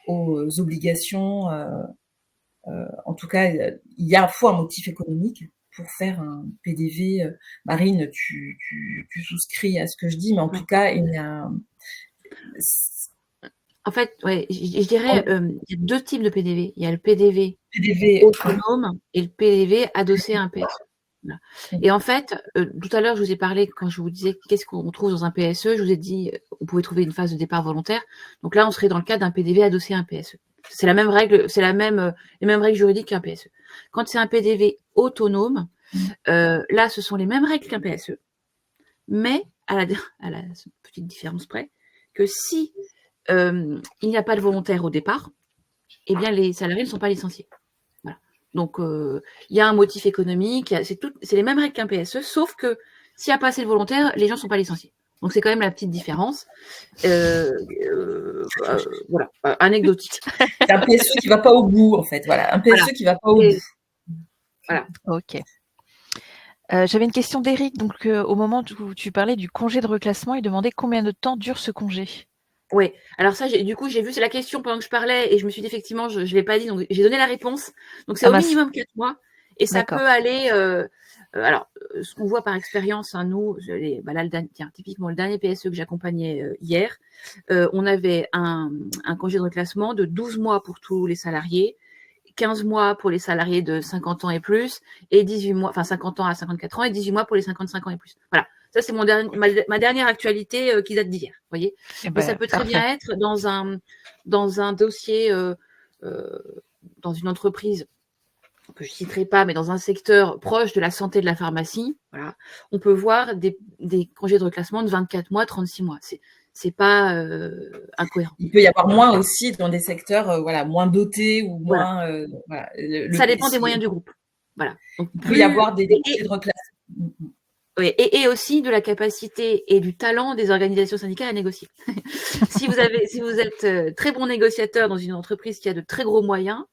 aux obligations. En tout cas, il faut un motif économique pour faire un PDV. Marine, tu souscris à ce que je dis, mais en tout cas, il y a. En fait, ouais, je dirais, il y a 2 types de PDV. Il y a le PDV autonome et le PDV adossé à un PSE. Voilà. Et en fait, tout à l'heure, je vous ai parlé, quand je vous disais qu'est-ce qu'on trouve dans un PSE, je vous ai dit, on pouvait trouver une phase de départ volontaire. Donc là, on serait dans le cas d'un PDV adossé à un PSE. C'est la même règle, c'est les mêmes règles juridiques qu'un PSE. Quand c'est un PDV autonome, là, ce sont les mêmes règles qu'un PSE, mais à la petite différence près, que si il n'y a pas de volontaire au départ, eh bien, les salariés ne sont pas licenciés. Voilà. Donc, il y a un motif économique, c'est les mêmes règles qu'un PSE, sauf que s'il n'y a pas assez de volontaires, les gens ne sont pas licenciés. Donc, c'est quand même la petite différence. Voilà, anecdotique. C'est un PSE qui ne va pas au bout, en fait. Voilà, un PSE qui ne va pas au bout. Voilà. Ok. J'avais une question d'Éric. Donc, au moment où tu parlais du congé de reclassement, il demandait combien de temps dure ce congé. Oui, alors ça, du coup, j'ai vu la question pendant que je parlais et je me suis dit, effectivement, je ne l'ai pas dit, donc j'ai donné la réponse. Donc, c'est au minimum 4 mois et ça peut aller. Alors, ce qu'on voit par expérience, hein, nous, là, typiquement, le dernier PSE que j'accompagnais hier, on avait un congé de reclassement de 12 mois pour tous les salariés, 15 mois pour les salariés de 50 ans et plus, et 18 mois, enfin 50 ans à 54 ans, et 18 mois pour les 55 ans et plus. Voilà. Ça, c'est ma dernière actualité qui date d'hier. Vous voyez. Mais ça peut très bien être dans un dossier, dans une entreprise que je ne citerai pas, mais dans un secteur proche de la santé de la pharmacie. Voilà. On peut voir des congés de reclassement de 24 mois, 36 mois. C'est pas incohérent. Il peut y avoir moins aussi dans des secteurs moins dotés ou moins. Voilà. Ça dépend des moyens du groupe. Voilà. Donc, il peut y avoir des congés de reclassement. Oui, et aussi de la capacité et du talent des organisations syndicales à négocier. si vous êtes très bon négociateur dans une entreprise qui a de très gros moyens,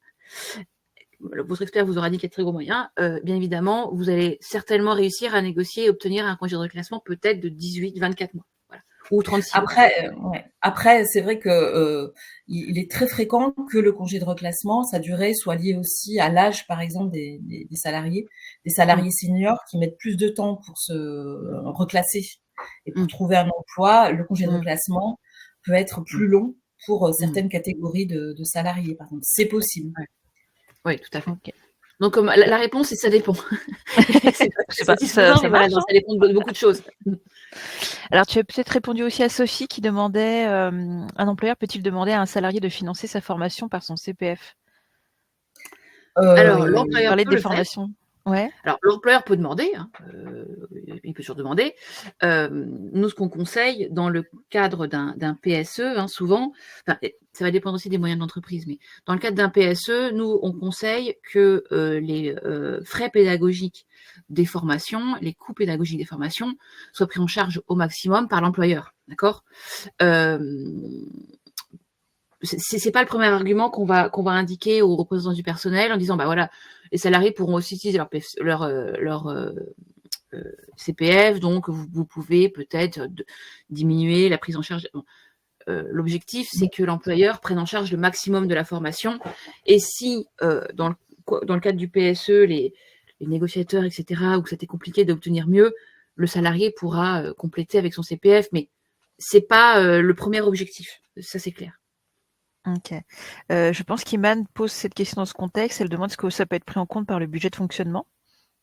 votre expert vous aura dit qu'il y a de très gros moyens, bien évidemment, vous allez certainement réussir à négocier et obtenir un congé de reclassement peut-être de 18-24 mois. Voilà. Ou 36 mois. Après, c'est vrai que il est très fréquent que le congé de reclassement, sa durée soit liée aussi à l'âge, par exemple, des salariés, seniors qui mettent plus de temps pour se reclasser et pour trouver un emploi. Le congé de reclassement peut être plus long pour certaines catégories de salariés, par exemple. C'est possible. Oui, tout à fait. Okay. Donc, la réponse, c'est ça dépend. ça dépend de beaucoup de choses. Alors, tu as peut-être répondu aussi à Sophie qui demandait un employeur peut-il demander à un salarié de financer sa formation par son CPF? Alors, l'employeur parlait des formations. Ouais. Alors, l'employeur peut demander, hein, il peut toujours demander. Nous, ce qu'on conseille dans le cadre d'un PSE, hein, souvent, ça va dépendre aussi des moyens de l'entreprise, mais dans le cadre d'un PSE, nous, on conseille que les frais pédagogiques des formations, les coûts pédagogiques des formations, soient pris en charge au maximum par l'employeur. D'accord ? C'est pas le premier argument qu'on va indiquer aux représentants du personnel en disant bah voilà, les salariés pourront aussi utiliser leur CPF, donc vous pouvez peut-être diminuer la prise en charge. Bon. l'objectif, c'est que l'employeur prenne en charge le maximum de la formation. Et si, dans le cadre du PSE, les négociateurs, etc., où c'était compliqué d'obtenir mieux, le salarié pourra compléter avec son CPF, mais c'est pas le premier objectif. Ça, c'est clair. Ok. Je pense qu'Iman pose cette question dans ce contexte. Elle demande ce que ça peut être pris en compte par le budget de fonctionnement.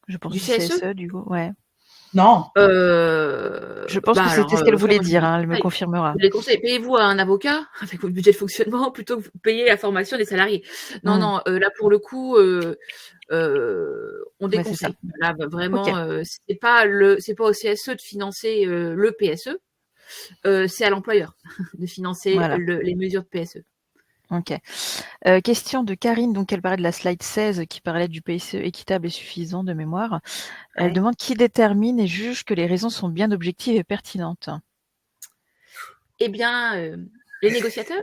Je pense Du du CSE? CSE, du coup. Ouais. Non. Je pense que c'était ce qu'elle voulait dire. Elle me confirmera. Je les conseille. Payez-vous un avocat avec votre budget de fonctionnement plutôt que payer la formation des salariés. Non, non. Là, pour le coup, on déconseille. Là, vraiment, c'est pas au CSE de financer le PSE. C'est à l'employeur de financer les mesures de PSE. Ok. Question de Karine, donc elle parlait de la slide 16 qui parlait du PSE équitable et suffisant de mémoire. Elle demande qui détermine et juge que les raisons sont bien objectives et pertinentes. Eh bien, les négociateurs.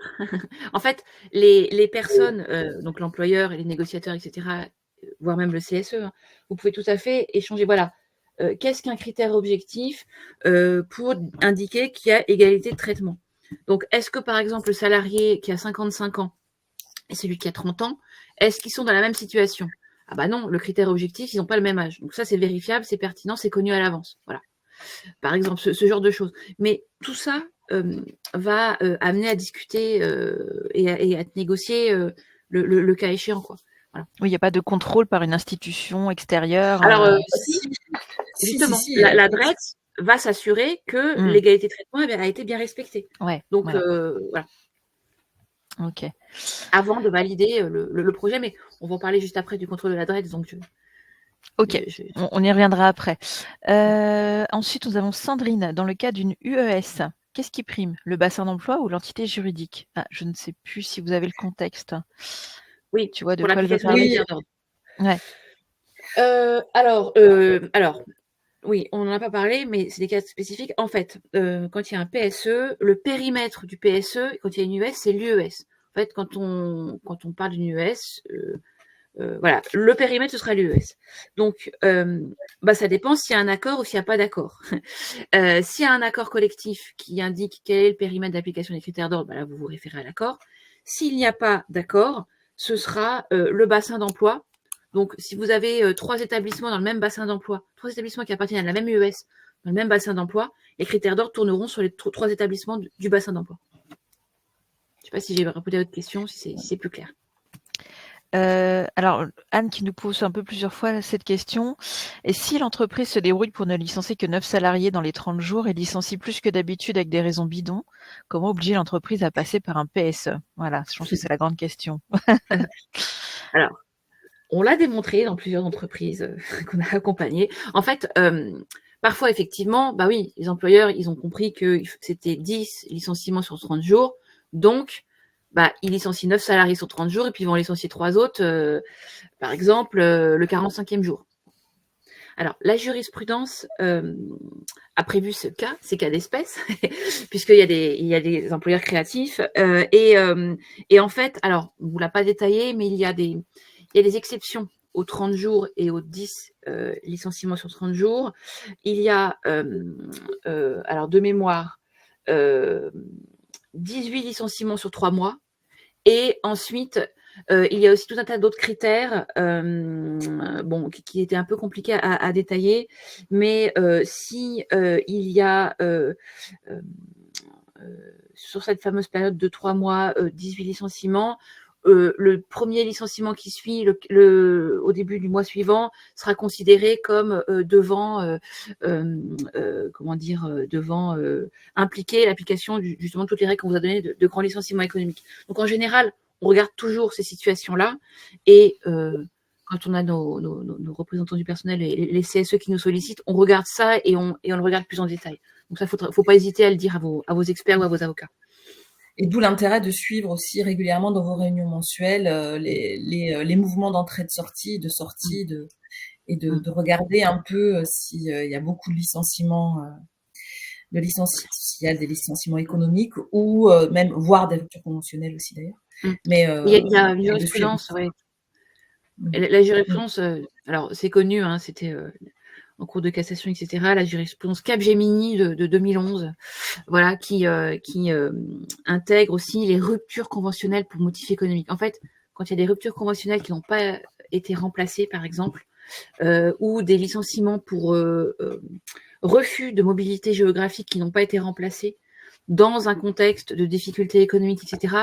En fait, les personnes, donc l'employeur et les négociateurs, etc., voire même le CSE, hein, vous pouvez tout à fait échanger. Voilà. Qu'est-ce qu'un critère objectif pour indiquer qu'il y a égalité de traitement? Donc, est-ce que, par exemple, le salarié qui a 55 ans et celui qui a 30 ans, est-ce qu'ils sont dans la même situation? Ah bah non, le critère objectif, ils n'ont pas le même âge. Donc ça, c'est vérifiable, c'est pertinent, c'est connu à l'avance. Voilà. Par exemple, ce genre de choses. Mais tout ça va amener à discuter et à négocier le cas échéant, quoi. Voilà. Oui, il n'y a pas de contrôle par une institution extérieure. Alors, justement, la DRET va s'assurer que l'égalité de traitement a été bien respectée. Ouais, donc, voilà. Ok. Avant de valider le projet, mais on va en parler juste après du contrôle de la DRET. Donc ok, on y reviendra après. Ensuite, nous avons Sandrine. Dans le cas d'une UES, qu'est-ce qui prime? Le bassin d'emploi ou l'entité juridique? Je ne sais plus si vous avez le contexte. Oui, tu vois de quoi elle veut parler. Ouais. Alors, oui, on n'en a pas parlé, mais c'est des cas spécifiques. En fait, quand il y a un PSE, le périmètre du PSE, quand il y a une UES, c'est l'UES. En fait, quand on parle d'une UES, voilà, le périmètre, ce sera l'UES. Donc, ça dépend s'il y a un accord ou s'il n'y a pas d'accord. S'il y a un accord collectif qui indique quel est le périmètre d'application des critères d'ordre, là, vous vous référez à l'accord. S'il n'y a pas d'accord, ce sera le bassin d'emploi. Donc, si vous avez 3 établissements dans le même bassin d'emploi, 3 établissements qui appartiennent à la même UES, dans le même bassin d'emploi, les critères d'ordre tourneront sur les 3 établissements du bassin d'emploi. Je ne sais pas si j'ai répondu à votre question, si c'est plus clair. Alors, Anne qui nous pose un peu plusieurs fois cette question. Et si l'entreprise se débrouille pour ne licencier que 9 salariés dans les 30 jours et licencie plus que d'habitude avec des raisons bidons, comment obliger l'entreprise à passer par un PSE? Voilà, je pense que c'est la grande question. Alors, on l'a démontré dans plusieurs entreprises qu'on a accompagnées. En fait, parfois, effectivement, oui, les employeurs, ils ont compris que c'était 10 licenciements sur 30 jours. Donc, ils licencient 9 salariés sur 30 jours et puis ils vont licencier 3 autres, par exemple, le 45e jour. Alors, la jurisprudence a prévu ces cas d'espèce, puisqu'il y a des employeurs créatifs. Et en fait, alors, on ne vous l'a pas détaillé, mais il y a des exceptions aux 30 jours et aux 10 licenciements sur 30 jours. Il y a, alors de mémoire, 18 licenciements sur 3 mois. Et ensuite, il y a aussi tout un tas d'autres critères qui étaient un peu compliqués à détailler. Mais si il y a sur cette fameuse période de 3 mois, 18 licenciements, le premier licenciement qui suit au début du mois suivant sera considéré comme devant impliquer l'application justement de toutes les règles qu'on vous a données de grands licenciements économiques. Donc en général, on regarde toujours ces situations-là et quand on a nos représentants du personnel et les CSE qui nous sollicitent, on regarde ça et on le regarde plus en détail. Donc ça, faut pas hésiter à le dire à vos experts ou à vos avocats. Et d'où l'intérêt de suivre aussi régulièrement dans vos réunions mensuelles les mouvements d'entrée de sortie, et de regarder un peu s'il y a beaucoup de licenciements, s'il y a des licenciements économiques ou même voire des ruptures conventionnelles aussi d'ailleurs. Mais il y a une jurisprudence, oui. La jurisprudence, alors c'est connu, c'était en cours de cassation, etc., la jurisprudence Capgemini de 2011, voilà, qui intègre aussi les ruptures conventionnelles pour motif économique. En fait, quand il y a des ruptures conventionnelles qui n'ont pas été remplacées, par exemple, ou des licenciements pour refus de mobilité géographique qui n'ont pas été remplacés dans un contexte de difficultés économiques, etc.,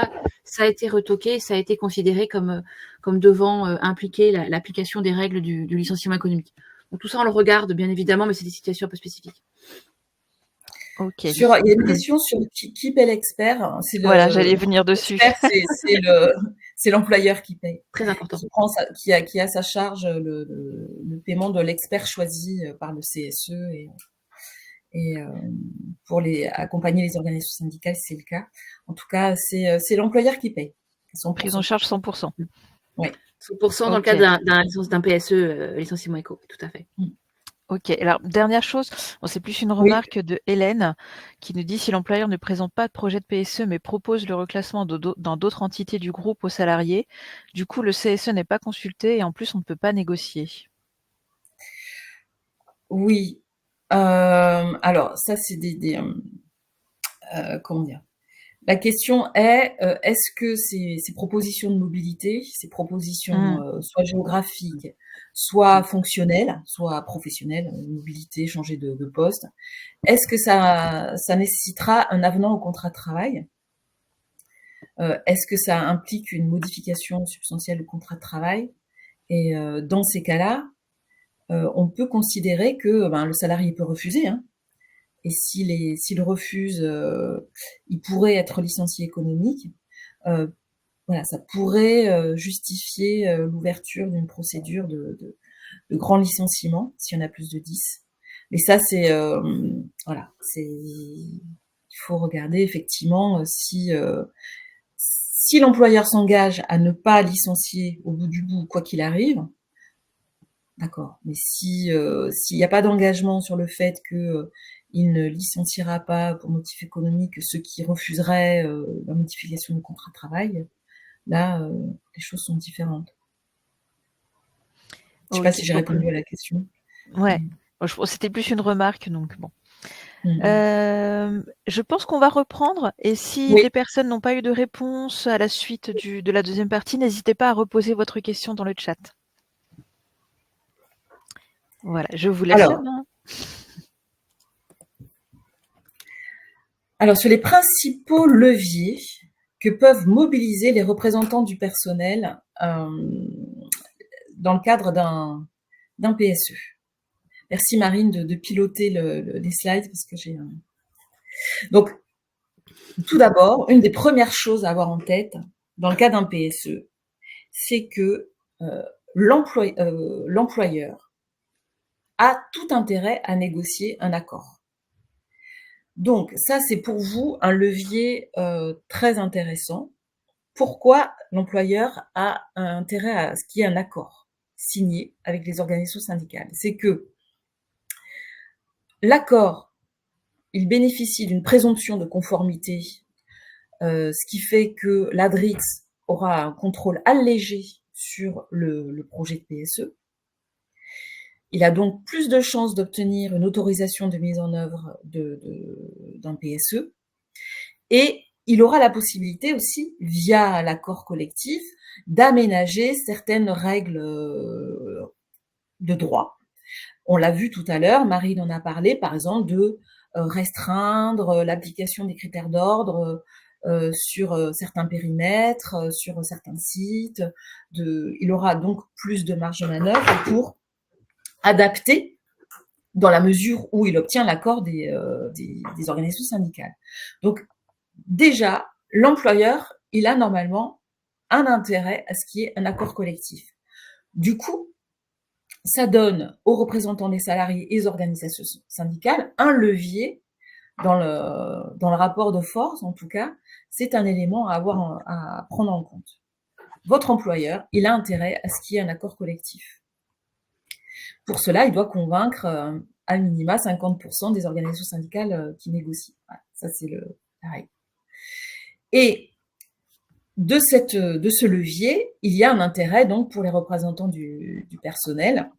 ça a été retoqué, ça a été considéré comme devant impliquer l'application des règles du licenciement économique. Donc tout ça, on le regarde, bien évidemment, mais c'est des situations un peu spécifiques. Ok. Il y a une question sur qui paie l'expert. Voilà, j'allais venir dessus. C'est l'employeur qui paye. Très important. Qui a à sa charge le paiement de l'expert choisi par le CSE et pour accompagner les organisations syndicales, c'est le cas. En tout cas, c'est l'employeur qui paye. Prise en charge 100%. Oui. 100% dans le cadre d'un PSE, licenciement éco, tout à fait. Ok, alors dernière chose, c'est plus une remarque de Hélène qui nous dit si l'employeur ne présente pas de projet de PSE mais propose le reclassement dans d'autres entités du groupe aux salariés, du coup le CSE n'est pas consulté et en plus on ne peut pas négocier. Oui, alors ça c'est comment dire. La question est, est-ce que ces propositions de mobilité, ces propositions soit géographiques, soit fonctionnelles, soit professionnelles, mobilité, changer de poste, est-ce que ça nécessitera un avenant au contrat de travail? Est-ce que ça implique une modification substantielle du contrat de travail? Et dans ces cas-là, on peut considérer que le salarié peut refuser, hein. Et s'il refuse, il pourrait être licencié économique. Voilà, ça pourrait justifier l'ouverture d'une procédure de grand licenciement, s'il y en a plus de 10. Mais ça, voilà, il faut regarder effectivement si l'employeur s'engage à ne pas licencier au bout du bout, quoi qu'il arrive, d'accord. Mais s'il n'y a pas d'engagement sur le fait que il ne licenciera pas pour motif économique ceux qui refuseraient la modification du contrat de travail, là, les choses sont différentes. Je ne sais pas si j'ai répondu à la question. Ouais, c'était plus une remarque, donc bon. Je pense qu'on va reprendre et si les personnes n'ont pas eu de réponse à la suite de la deuxième partie, n'hésitez pas à reposer votre question dans le chat. Voilà, je vous laisse la main. Alors, sur les principaux leviers que peuvent mobiliser les représentants du personnel dans le cadre d'un PSE. Merci Marine de piloter les slides parce que j'ai... Donc, tout d'abord, une des premières choses à avoir en tête dans le cas d'un PSE, c'est que l'employeur a tout intérêt à négocier un accord. Donc, ça, c'est pour vous un levier très intéressant. Pourquoi l'employeur a intérêt à ce qu'il y ait un accord signé avec les organisations syndicales? C'est que l'accord, il bénéficie d'une présomption de conformité, ce qui fait que l'ADRIX aura un contrôle allégé sur le projet de PSE. Il a donc plus de chances d'obtenir une autorisation de mise en œuvre d'un PSE. Et il aura la possibilité aussi, via l'accord collectif, d'aménager certaines règles de droit. On l'a vu tout à l'heure, Marine en a parlé, par exemple, de restreindre l'application des critères d'ordre sur certains périmètres, sur certains sites. Il aura donc plus de marge de manœuvre pour adapté dans la mesure où il obtient l'accord des organisations syndicales. Donc, déjà, l'employeur, il a normalement un intérêt à ce qu'il y ait un accord collectif. Du coup, ça donne aux représentants des salariés et aux organisations syndicales un levier dans le rapport de force, en tout cas, c'est un élément à prendre en compte. Votre employeur, il a intérêt à ce qu'il y ait un accord collectif. Pour cela, il doit convaincre à minima 50% des organisations syndicales qui négocient. Voilà, ça, c'est la règle. Et de ce levier, il y a un intérêt donc pour les représentants du personnel.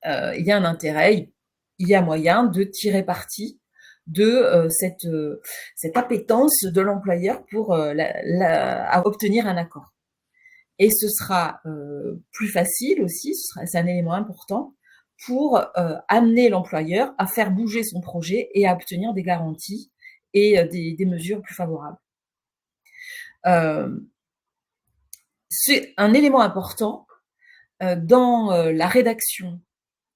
Il y a un intérêt, il y a moyen de tirer parti de cette appétence de l'employeur pour à obtenir un accord. Et ce sera plus facile aussi, c'est un élément important pour amener l'employeur à faire bouger son projet et à obtenir des garanties et des mesures plus favorables. C'est un élément important dans la rédaction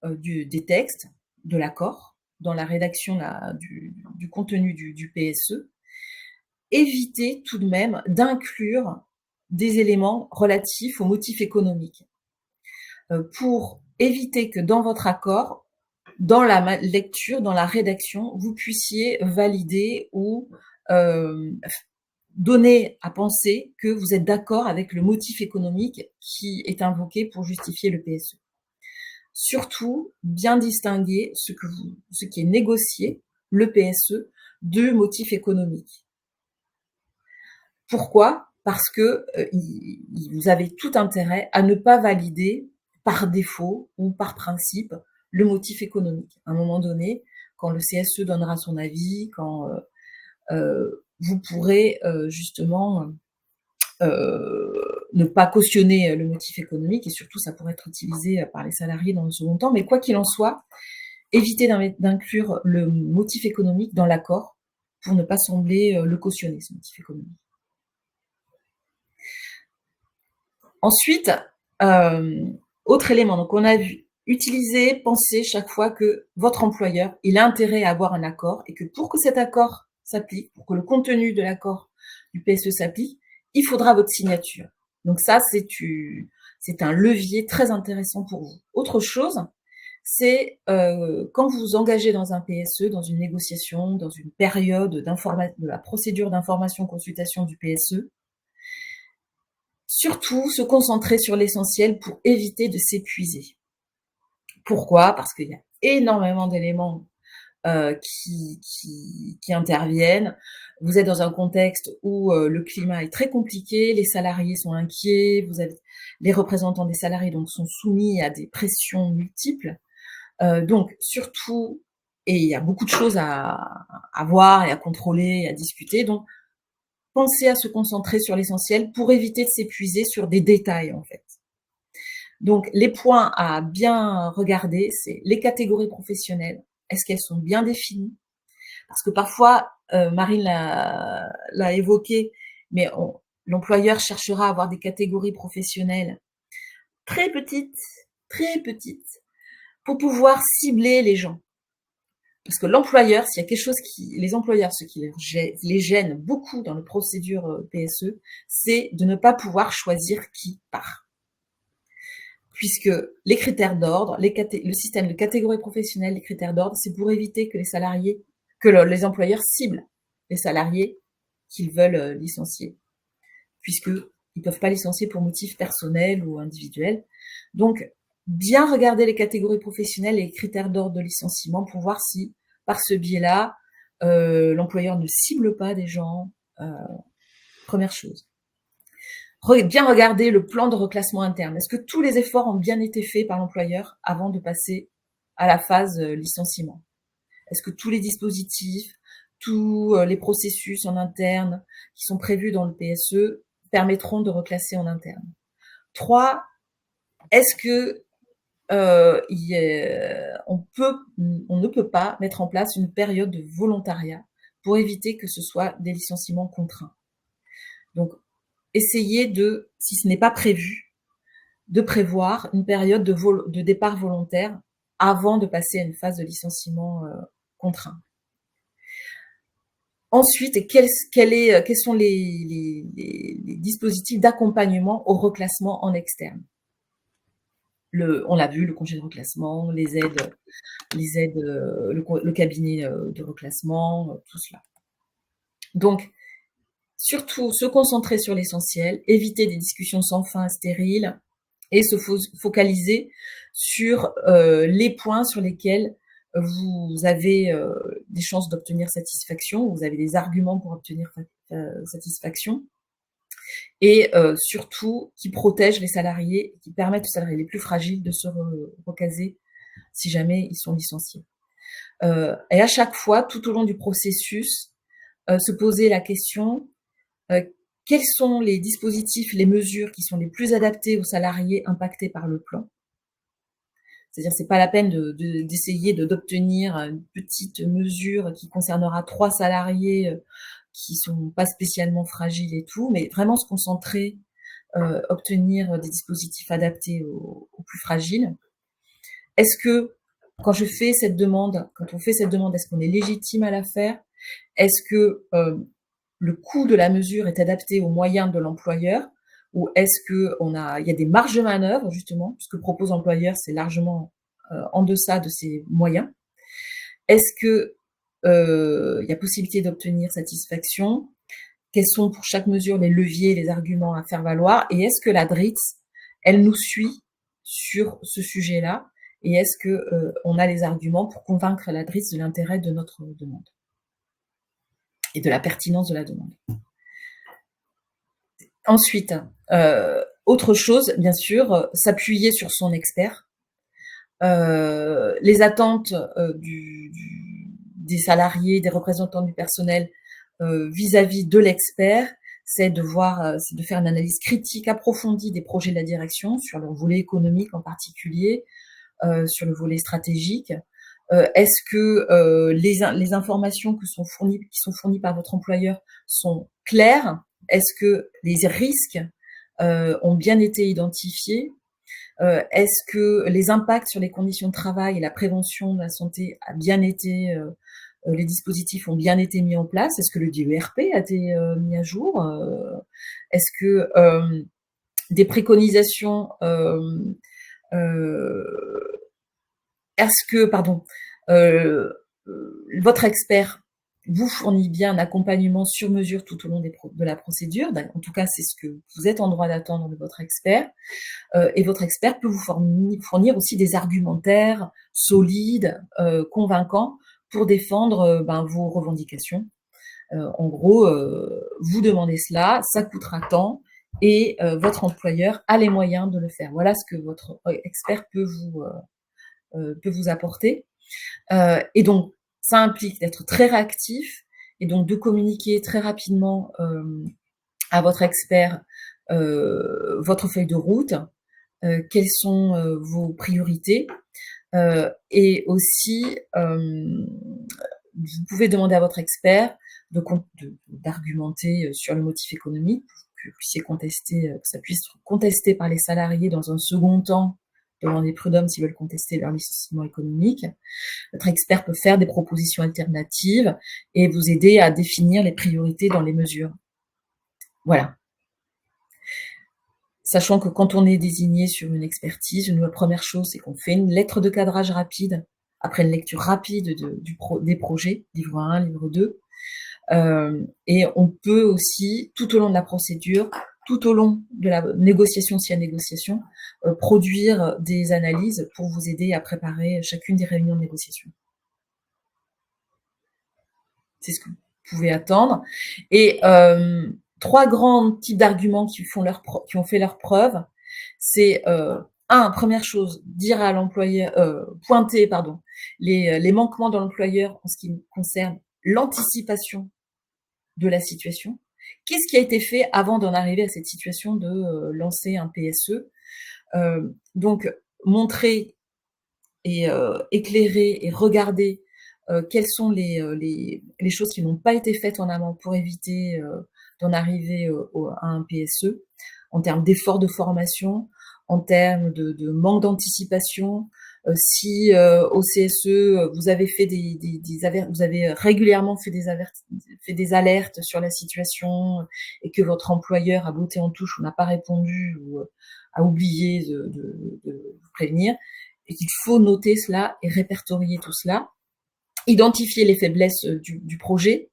des textes, de l'accord, dans la rédaction du contenu du PSE, éviter tout de même d'inclure des éléments relatifs aux motifs économiques pour éviter que dans votre accord, dans la lecture, dans la rédaction, vous puissiez valider ou donner à penser que vous êtes d'accord avec le motif économique qui est invoqué pour justifier le PSE. Surtout, bien distinguer ce qui est négocié, le PSE, de motif économique. Pourquoi ? Parce que vous avez tout intérêt à ne pas valider par défaut ou par principe le motif économique. À un moment donné, quand le CSE donnera son avis, quand vous pourrez justement ne pas cautionner le motif économique, et surtout ça pourrait être utilisé par les salariés dans le second temps, mais quoi qu'il en soit, évitez d'inclure le motif économique dans l'accord pour ne pas sembler le cautionner, ce motif économique. Ensuite, autre élément, donc on a vu, utiliser, penser chaque fois que votre employeur, il a intérêt à avoir un accord et que pour que cet accord s'applique, pour que le contenu de l'accord du PSE s'applique, il faudra votre signature. Donc ça, c'est un levier très intéressant pour vous. Autre chose, c'est quand vous vous engagez dans un PSE, dans une négociation, dans une période de la procédure d'information-consultation du PSE, surtout se concentrer sur l'essentiel pour éviter de s'épuiser. Pourquoi ? Parce qu'il y a énormément d'éléments qui interviennent. Vous êtes dans un contexte où le climat est très compliqué, les salariés sont inquiets, vous avez les représentants des salariés donc sont soumis à des pressions multiples. Donc surtout, et il y a beaucoup de choses à voir et à contrôler et à discuter, donc pensez à se concentrer sur l'essentiel pour éviter de s'épuiser sur des détails en fait. Donc les points à bien regarder, c'est les catégories professionnelles. Est-ce qu'elles sont bien définies ? Parce que parfois, Marine l'a évoqué, mais l'employeur cherchera à avoir des catégories professionnelles très petites, pour pouvoir cibler les gens. Parce que l'employeur, s'il y a quelque chose les employeurs, ce qui les gêne beaucoup dans les procédures PSE, c'est de ne pas pouvoir choisir qui part. Puisque les critères d'ordre, le système de catégorie professionnelle, les critères d'ordre, c'est pour éviter que les employeurs ciblent les salariés qu'ils veulent licencier, puisqu'ils peuvent pas licencier pour motif personnel ou individuel. Donc, bien regarder les catégories professionnelles et les critères d'ordre de licenciement pour voir si, par ce biais-là, l'employeur ne cible pas des gens. Première chose. Bien regarder le plan de reclassement interne. Est-ce que tous les efforts ont bien été faits par l'employeur avant de passer à la phase licenciement ? Est-ce que tous les dispositifs, tous les processus en interne qui sont prévus dans le PSE permettront de reclasser en interne ? 3, est-ce que on ne peut pas mettre en place une période de volontariat pour éviter que ce soit des licenciements contraints ? Donc, essayez si ce n'est pas prévu, de prévoir une période de départ volontaire avant de passer à une phase de licenciement contraint. Ensuite, quels sont les dispositifs d'accompagnement au reclassement en externe ? On l'a vu, le congé de reclassement, les aides, le cabinet de reclassement, tout cela. Donc, surtout, se concentrer sur l'essentiel, éviter des discussions sans fin stériles et se focaliser sur les points sur lesquels vous avez des chances d'obtenir satisfaction, vous avez des arguments pour obtenir satisfaction, et surtout qui protègent les salariés, qui permettent aux salariés les plus fragiles de se recaser si jamais ils sont licenciés. Et à chaque fois, tout au long du processus, se poser la question, quels sont les dispositifs, les mesures qui sont les plus adaptés aux salariés impactés par le plan? C'est-à-dire, c'est pas la peine d'essayer d'obtenir une petite mesure qui concernera 3 salariés, qui sont pas spécialement fragiles et tout, mais vraiment se concentrer, obtenir des dispositifs adaptés aux plus fragiles. Est-ce que quand on fait cette demande, est-ce qu'on est légitime à la faire? Est-ce que le coût de la mesure est adapté aux moyens de l'employeur? Ou est-ce qu'il y a des marges de manœuvre, justement? Ce que propose l'employeur, c'est largement en deçà de ses moyens. Est-ce que il y a possibilité d'obtenir satisfaction? Quels sont pour chaque mesure les leviers, les arguments à faire valoir? Et est-ce que la DRITS, elle nous suit sur ce sujet-là? Et est-ce que on a les arguments pour convaincre la DRITS de l'intérêt de notre demande et de la pertinence de la demande? Ensuite, autre chose, bien sûr, s'appuyer sur son expert. Les attentes des salariés, des représentants du personnel vis-à-vis de l'expert, c'est de faire une analyse critique approfondie des projets de la direction, sur le volet économique en particulier, sur le volet stratégique. Est-ce que les informations qui sont fournies par votre employeur sont claires? Est-ce que les risques ont bien été identifiés? Est-ce que les impacts sur les conditions de travail et la prévention de la santé a bien été, les dispositifs ont bien été mis en place? Est-ce que le DERP a été mis à jour? Est-ce que des préconisations, votre expert vous fournit bien un accompagnement sur mesure tout au long de la procédure? En tout cas, c'est ce que vous êtes en droit d'attendre de votre expert. Et votre expert peut vous fournir aussi des argumentaires solides, convaincants pour défendre vos revendications. En gros, vous demandez cela, ça coûtera tant, et votre employeur a les moyens de le faire. Voilà ce que votre expert peut vous apporter. Et donc, ça implique d'être très réactif et donc de communiquer très rapidement à votre expert votre feuille de route, quelles sont vos priorités, et aussi vous pouvez demander à votre expert d'argumenter sur le motif économique, que vous puissiez contester, que ça puisse être contesté par les salariés dans un second temps devant des prud'hommes s'ils veulent contester leur licenciement économique. Votre expert peut faire des propositions alternatives et vous aider à définir les priorités dans les mesures. Voilà. Sachant que quand on est désigné sur une expertise, la première chose, c'est qu'on fait une lettre de cadrage rapide, après une lecture rapide des projets, livre 1, livre 2. Et on peut aussi, tout au long de la procédure, tout au long de la négociation, s'il y a négociation, produire des analyses pour vous aider à préparer chacune des réunions de négociation. C'est ce que vous pouvez attendre. Et 3 grands types d'arguments qui ont fait leur preuve, c'est première chose, dire à l'employeur, pointer les manquements de l'employeur en ce qui concerne l'anticipation de la situation. Qu'est-ce qui a été fait avant d'en arriver à cette situation de lancer un PSE? Donc, montrer et éclairer et regarder quelles sont les choses qui n'ont pas été faites en amont pour éviter d'en arriver à un PSE, en termes d'efforts de formation, en termes de manque d'anticipation. Si au CSE vous avez fait vous avez régulièrement fait des alertes sur la situation et que votre employeur a botté en touche ou n'a pas répondu ou a oublié de vous prévenir, et qu'il faut noter cela et répertorier tout cela, identifier les faiblesses du projet,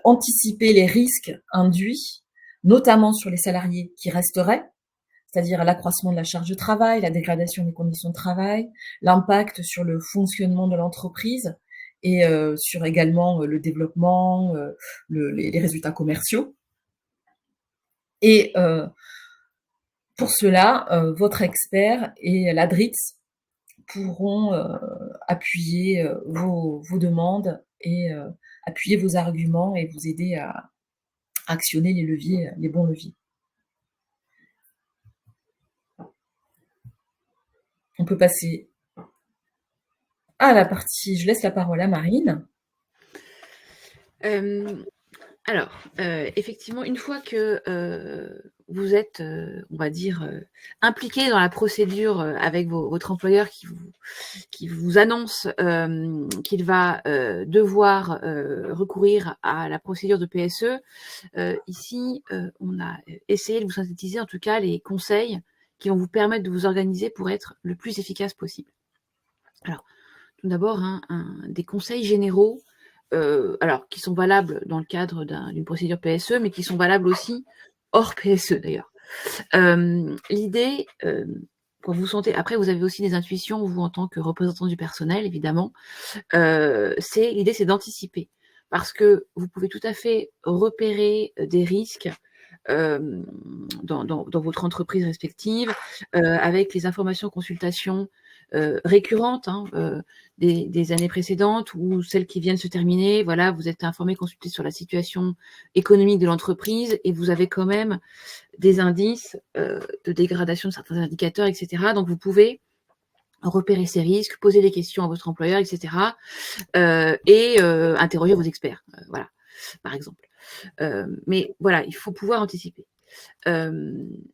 anticiper les risques induits, notamment sur les salariés qui resteraient, c'est-à-dire l'accroissement de la charge de travail, la dégradation des conditions de travail, l'impact sur le fonctionnement de l'entreprise et sur également le développement, les résultats commerciaux. Et pour cela, votre expert et la DRITS pourront appuyer vos demandes et appuyer vos arguments et vous aider à actionner les leviers, les bons leviers. On peut passer à la partie, je laisse la parole à Marine. Alors, effectivement, une fois que vous êtes, on va dire, impliqué dans la procédure avec votre employeur qui vous annonce qu'il va devoir recourir à la procédure de PSE, ici, on a essayé de vous synthétiser en tout cas les conseils qui vont vous permettre de vous organiser pour être le plus efficace possible. Alors, tout d'abord, des conseils généraux alors qui sont valables dans le cadre d'une procédure PSE, mais qui sont valables aussi hors PSE d'ailleurs. L'idée, quand vous sentez, après vous avez aussi des intuitions, vous en tant que représentant du personnel, évidemment, l'idée c'est d'anticiper, parce que vous pouvez tout à fait repérer des risques dans votre entreprise respective, avec les informations consultations récurrentes des années précédentes ou celles qui viennent se terminer. Voilà, vous êtes informé, consulté sur la situation économique de l'entreprise et vous avez quand même des indices de dégradation de certains indicateurs, etc. Donc, vous pouvez repérer ces risques, poser des questions à votre employeur, etc. Et interroger vos experts, voilà, par exemple. Mais voilà, il faut pouvoir anticiper.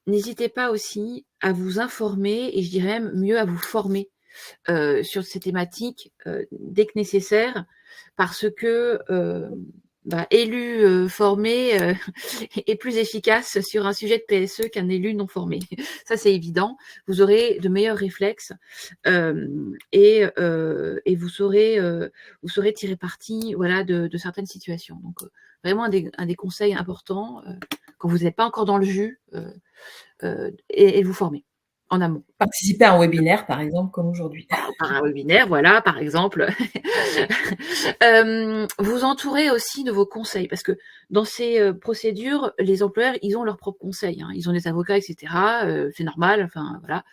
N'hésitez pas aussi à vous informer et je dirais même mieux à vous former sur ces thématiques dès que nécessaire, parce que élu formé est plus efficace sur un sujet de PSE qu'un élu non formé. Ça, c'est évident. Vous aurez de meilleurs réflexes et vous saurez tirer parti, voilà, de certaines situations. Donc, vraiment, un des conseils importants, quand vous n'êtes pas encore dans le jus, et vous former en amont. Participer à un webinaire, par exemple, comme aujourd'hui. Par un webinaire, voilà, par exemple. Vous entourez aussi de vos conseils, parce que dans ces procédures, les employeurs, ils ont leurs propres conseils. Ils ont des avocats, etc. C'est normal, enfin, voilà,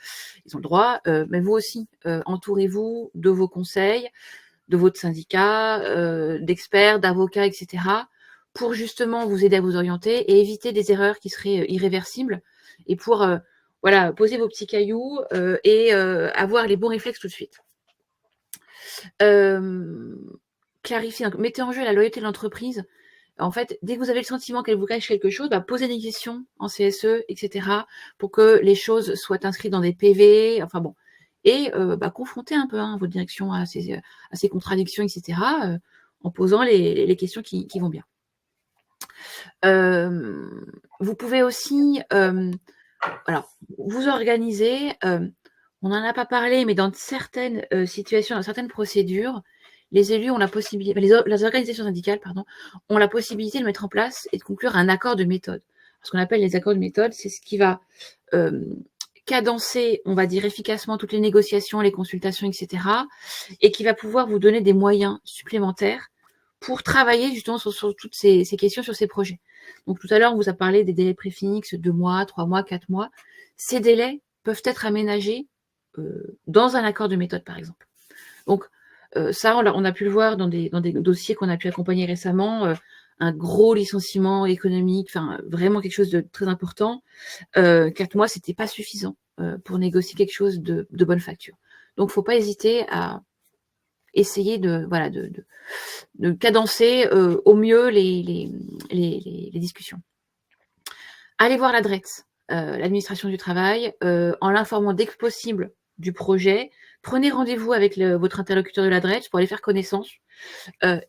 ils ont le droit. Mais vous aussi, entourez-vous de vos conseils, de votre syndicat, d'experts, d'avocats, etc., pour justement vous aider à vous orienter et éviter des erreurs qui seraient irréversibles et pour voilà, poser vos petits cailloux et avoir les bons réflexes tout de suite. Clarifier, mettez en jeu la loyauté de l'entreprise. En fait, dès que vous avez le sentiment qu'elle vous cache quelque chose, posez des questions en CSE, etc., pour que les choses soient inscrites dans des PV, enfin bon, et confrontez un peu votre direction à ces contradictions, etc., en posant les questions qui vont bien. Vous pouvez aussi alors, vous organiser, on n'en a pas parlé, mais dans certaines situations, dans certaines procédures, les élus ont la possibilité, les organisations syndicales, pardon, ont la possibilité de mettre en place et de conclure un accord de méthode. Ce qu'on appelle les accords de méthode, c'est ce qui va cadencer, on va dire efficacement, toutes les négociations, les consultations, etc., et qui va pouvoir vous donner des moyens supplémentaires pour travailler justement sur toutes ces questions, sur ces projets. Donc tout à l'heure, on vous a parlé des délais préfixes, 2 mois, 3 mois, 4 mois. Ces délais peuvent être aménagés dans un accord de méthode, par exemple. Donc ça, on a pu le voir dans des dossiers qu'on a pu accompagner récemment, un gros licenciement économique, enfin vraiment quelque chose de très important. 4 mois, c'était pas suffisant pour négocier quelque chose de bonne facture. Donc, faut pas hésiter à essayer de cadencer au mieux les discussions. Allez voir l'adresse, l'administration du travail, en l'informant dès que possible du projet. Prenez rendez-vous avec votre interlocuteur de l'adresse pour aller faire connaissance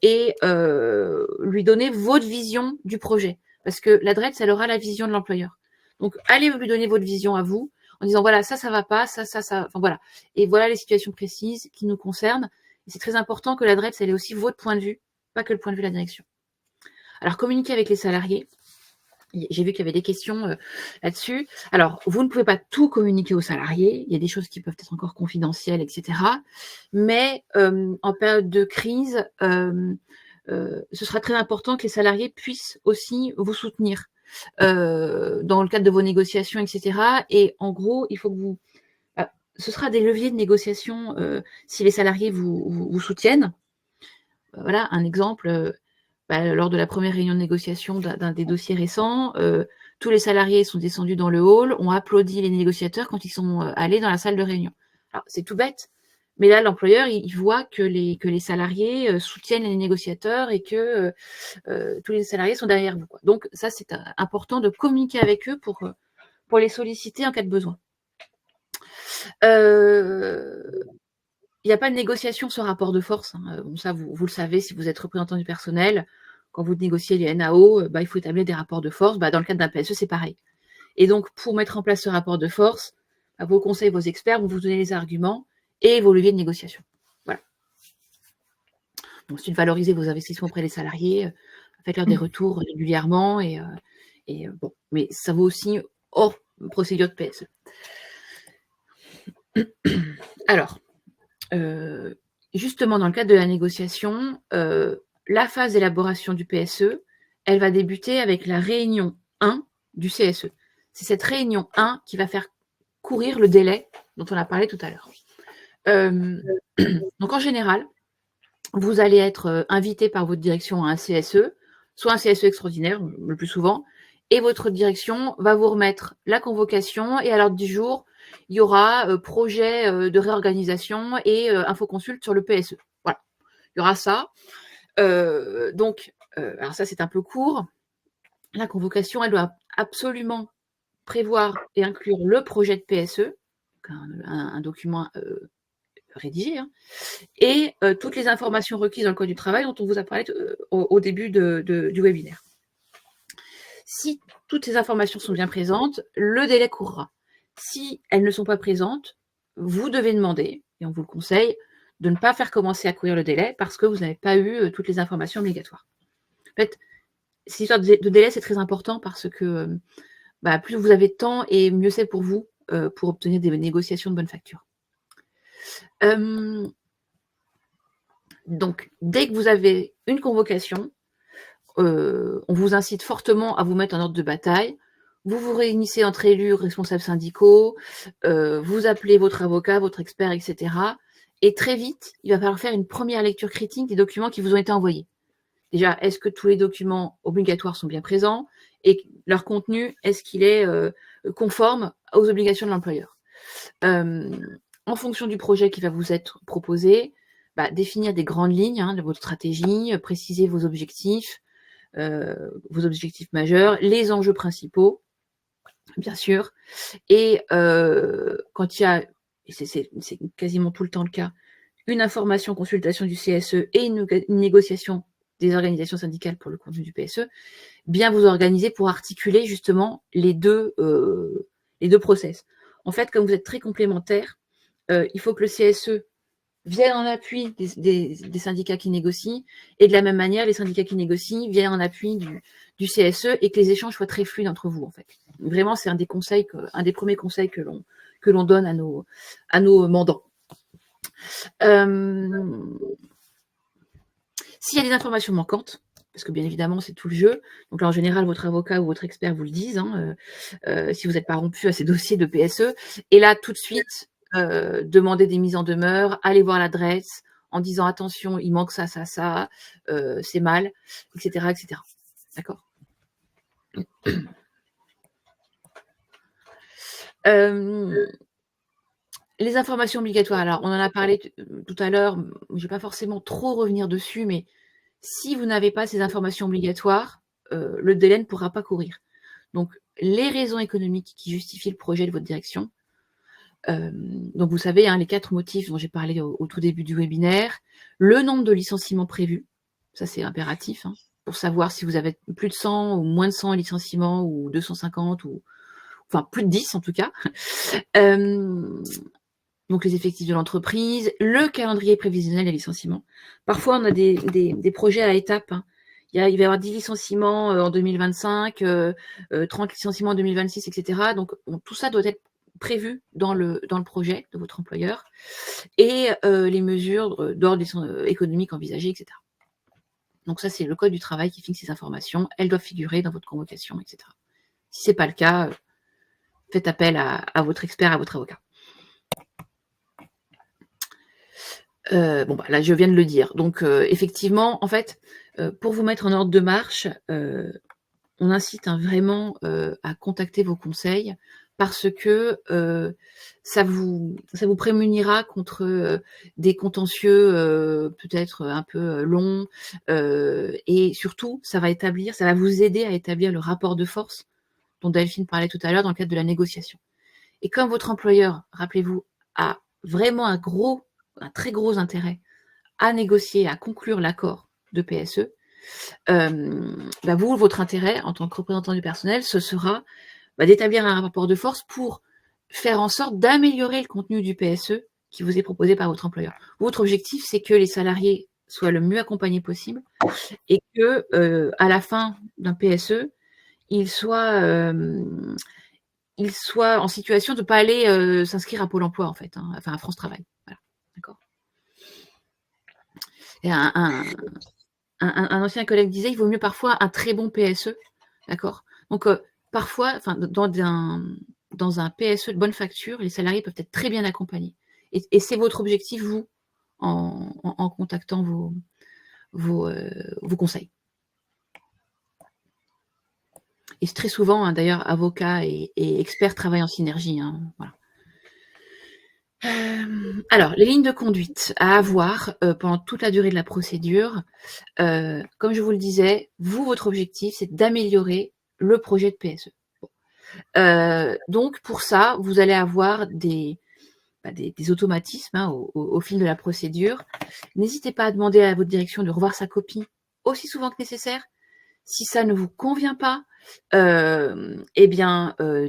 et lui donner votre vision du projet. Parce que l'adresse, elle aura la vision de l'employeur. Donc, allez lui donner votre vision à vous en disant, voilà, ça va pas, ça, enfin voilà. Et voilà les situations précises qui nous concernent. Et c'est très important que l'adresse, elle ait aussi votre point de vue, pas que le point de vue de la direction. Alors, communiquer avec les salariés. J'ai vu qu'il y avait des questions là-dessus. Alors, vous ne pouvez pas tout communiquer aux salariés. Il y a des choses qui peuvent être encore confidentielles, etc. Mais en période de crise, ce sera très important que les salariés puissent aussi vous soutenir dans le cadre de vos négociations, etc. Et en gros, il faut que ce sera des leviers de négociation si les salariés vous soutiennent. Voilà, un exemple, lors de la première réunion de négociation d'un des dossiers récents, tous les salariés sont descendus dans le hall, ont applaudi les négociateurs quand ils sont allés dans la salle de réunion. Alors, c'est tout bête, mais là, l'employeur, il voit que les salariés soutiennent les négociateurs et que tous les salariés sont derrière vous, quoi. Donc, ça, c'est important de communiquer avec eux pour les solliciter en cas de besoin. Il n'y a pas de négociation sur rapport de force. Hein. Bon, ça, vous le savez, si vous êtes représentant du personnel, quand vous négociez les NAO, il faut établir des rapports de force. Dans le cadre d'un PSE, c'est pareil. Et donc, pour mettre en place ce rapport de force, vos conseils, vos experts vont vous donner les arguments et vos leviers de négociation. Voilà. Ensuite, valorisez vos investissements auprès des salariés, faites-leur des retours régulièrement. Bon, mais ça vaut aussi hors procédure de PSE. Alors, justement, dans le cadre de la négociation, la phase d'élaboration du PSE, elle va débuter avec la réunion 1 du CSE. C'est cette réunion 1 qui va faire courir le délai dont on a parlé tout à l'heure. Donc, en général, vous allez être invité par votre direction à un CSE, soit un CSE extraordinaire, le plus souvent, et votre direction va vous remettre la convocation et à l'ordre du jour, il y aura projet de réorganisation et infoconsulte sur le PSE. Voilà, il y aura ça. Alors ça, c'est un peu court. La convocation, elle doit absolument prévoir et inclure le projet de PSE, un document rédigé, hein, et toutes les informations requises dans le code du travail dont on vous a parlé au début du webinaire. Si toutes ces informations sont bien présentes, le délai courra. Si elles ne sont pas présentes, vous devez demander, et on vous le conseille, de ne pas faire commencer à courir le délai parce que vous n'avez pas eu toutes les informations obligatoires. En fait, cette histoire de délai, c'est très important parce que plus vous avez de temps et mieux c'est pour vous pour obtenir des négociations de bonne facture. Donc, dès que vous avez une convocation, on vous incite fortement à vous mettre en ordre de bataille. Vous vous réunissez entre élus, responsables syndicaux, vous appelez votre avocat, votre expert, etc. Et très vite, il va falloir faire une première lecture critique des documents qui vous ont été envoyés. Déjà, est-ce que tous les documents obligatoires sont bien présents et leur contenu, est-ce qu'il est conforme aux obligations de l'employeur? En fonction du projet qui va vous être proposé, définir des grandes lignes de votre stratégie, préciser vos objectifs majeurs, les enjeux principaux, bien sûr. Et quand il y a, et c'est quasiment tout le temps le cas, une information, consultation du CSE et une négociation des organisations syndicales pour le contenu du PSE, bien vous organiser pour articuler justement les deux process. En fait, comme vous êtes très complémentaires, il faut que le CSE viennent en appui des syndicats qui négocient, et de la même manière, les syndicats qui négocient viennent en appui du CSE et que les échanges soient très fluides entre vous, en fait. Vraiment, c'est un des premiers conseils que l'on donne à nos mandants. S'il y a des informations manquantes, parce que bien évidemment, c'est tout le jeu, donc là, en général, votre avocat ou votre expert vous le disent, si vous n'êtes pas rompu à ces dossiers de PSE, et là, tout de suite, demander des mises en demeure, aller voir l'adresse en disant attention, il manque ça, c'est mal, etc., etc. D'accord. Les informations obligatoires, alors on en a parlé tout à l'heure, je ne vais pas forcément trop revenir dessus, mais si vous n'avez pas ces informations obligatoires, le délai ne pourra pas courir. Donc, les raisons économiques qui justifient le projet de votre direction, donc vous savez, les 4 motifs dont j'ai parlé au tout début du webinaire, le nombre de licenciements prévus, ça c'est impératif, pour savoir si vous avez plus de 100 ou moins de 100 licenciements ou 250 enfin plus de 10 en tout cas. Donc les effectifs de l'entreprise, le calendrier prévisionnel des licenciements. Parfois on a des projets à étapes. Il va y avoir 10 licenciements en 2025, 30 licenciements en 2026, etc. Donc tout ça doit être prévu dans le projet de votre employeur et les mesures d'ordre économique envisagées, etc. Donc ça, c'est le code du travail qui fixe ces informations. Elles doivent figurer dans votre convocation, etc. Si ce n'est pas le cas, faites appel à votre expert, à votre avocat. Là, je viens de le dire. Donc, effectivement, en fait, pour vous mettre en ordre de marche, on incite vraiment à contacter vos conseils parce que ça vous prémunira contre des contentieux peut-être un peu longs et surtout, ça va vous aider à établir le rapport de force dont Delphine parlait tout à l'heure dans le cadre de la négociation. Et comme votre employeur, rappelez-vous, a vraiment un très gros intérêt à négocier, à conclure l'accord de PSE, vous, votre intérêt en tant que représentant du personnel, ce sera d'établir un rapport de force pour faire en sorte d'améliorer le contenu du PSE qui vous est proposé par votre employeur. Votre objectif, c'est que les salariés soient le mieux accompagnés possible et que à la fin d'un PSE, ils soient en situation de ne pas aller s'inscrire à Pôle emploi, en fait, enfin à France Travail. Voilà. D'accord. Et un ancien collègue disait, il vaut mieux parfois un très bon PSE, d'accord. Donc parfois, dans un PSE de bonne facture, les salariés peuvent être très bien accompagnés. Et c'est votre objectif, vous, en contactant vos conseils. Et c'est très souvent, d'ailleurs, avocats et experts travaillent en synergie. Voilà. Alors, les lignes de conduite à avoir pendant toute la durée de la procédure. Comme je vous le disais, votre objectif, c'est d'améliorer le projet de PSE. Donc, pour ça, vous allez avoir des automatismes au fil de la procédure. N'hésitez pas à demander à votre direction de revoir sa copie aussi souvent que nécessaire. Si ça ne vous convient pas,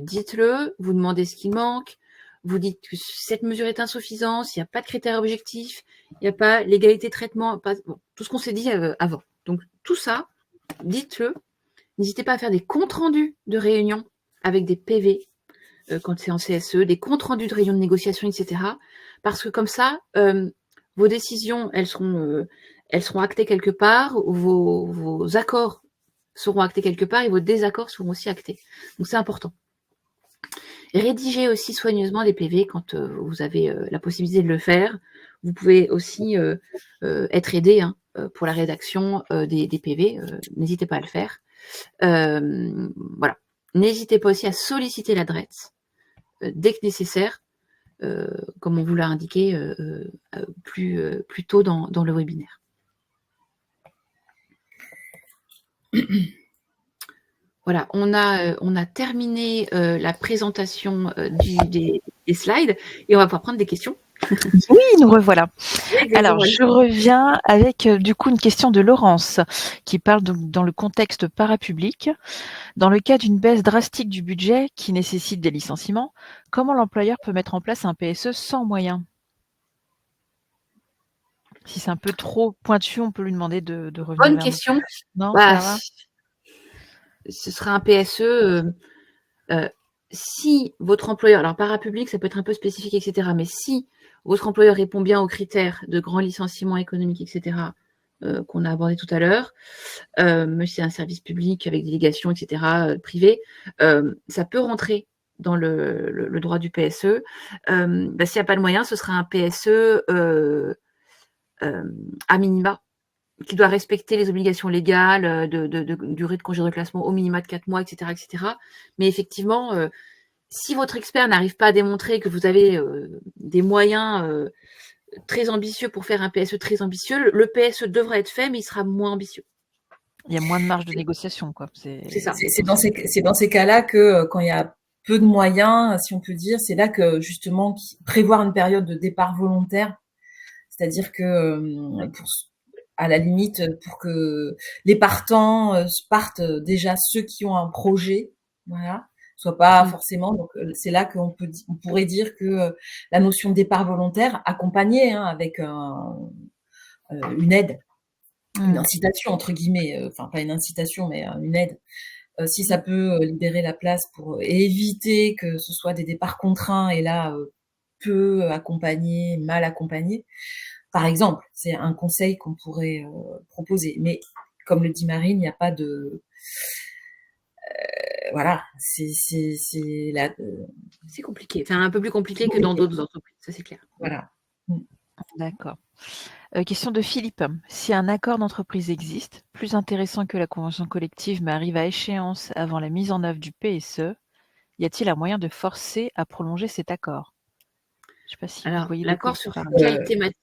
dites-le, vous demandez ce qui manque, vous dites que cette mesure est insuffisante, il n'y a pas de critères objectifs, il n'y a pas l'égalité de traitement, tout ce qu'on s'est dit avant. Donc tout ça, dites-le. N'hésitez pas à faire des comptes rendus de réunion avec des PV quand c'est en CSE, des comptes rendus de réunion de négociation, etc. Parce que comme ça, vos décisions, elles seront actées quelque part, vos accords seront actés quelque part et vos désaccords seront aussi actés. Donc c'est important. Rédigez aussi soigneusement des PV quand vous avez la possibilité de le faire. Vous pouvez aussi être aidé pour la rédaction des PV. N'hésitez pas à le faire. Voilà. N'hésitez pas aussi à solliciter l'adresse dès que nécessaire, comme on vous l'a indiqué plus tôt dans le webinaire. Voilà, on a terminé la présentation des slides et on va pouvoir prendre des questions. Oui, nous revoilà. Alors, je reviens avec du coup une question de Laurence qui parle dans le contexte parapublic. Dans le cas d'une baisse drastique du budget qui nécessite des licenciements, comment l'employeur peut mettre en place un PSE sans moyens? Si c'est un peu trop pointu, on peut lui demander de revenir. Bonne question. Non, ça va. Ce sera un PSE. Si votre employeur, alors parapublic, ça peut être un peu spécifique, etc. Mais si votre employeur répond bien aux critères de grand licenciement économique, etc., qu'on a abordé tout à l'heure, mais c'est un service public avec délégation, etc., privé, ça peut rentrer dans le droit du PSE. S'il n'y a pas de moyen, ce sera un PSE à minima, qui doit respecter les obligations légales de durée de congé de reclassement au minima de 4 mois, etc., etc. Mais effectivement, si votre expert n'arrive pas à démontrer que vous avez des moyens très ambitieux pour faire un PSE très ambitieux, le PSE devra être fait, mais il sera moins ambitieux. Il y a moins de marge de négociation, quoi. C'est ça. C'est dans ces cas-là que quand il y a peu de moyens, si on peut dire, c'est là que justement prévoir une période de départ volontaire, c'est-à-dire que à la limite, pour que les partants partent déjà ceux qui ont un projet, voilà, soit pas forcément. Donc c'est là qu'on pourrait dire que la notion de départ volontaire, accompagnée avec une aide, une incitation entre guillemets, enfin pas une incitation, mais une aide. Si ça peut libérer la place pour éviter que ce soit des départs contraints et là peu accompagnés, mal accompagnés. Par exemple, c'est un conseil qu'on pourrait proposer. Mais comme le dit Marine, il n'y a pas de... voilà, c'est compliqué. Enfin, un peu plus compliqué que dans d'autres entreprises, ça c'est clair. Voilà. D'accord. Question de Philippe. Si un accord d'entreprise existe, plus intéressant que la convention collective, mais arrive à échéance avant la mise en œuvre du PSE, y a-t-il un moyen de forcer à prolonger cet accord? Je ne sais pas si vous Alors, voyez de quoi l'accord il sur parle. quelle thématique?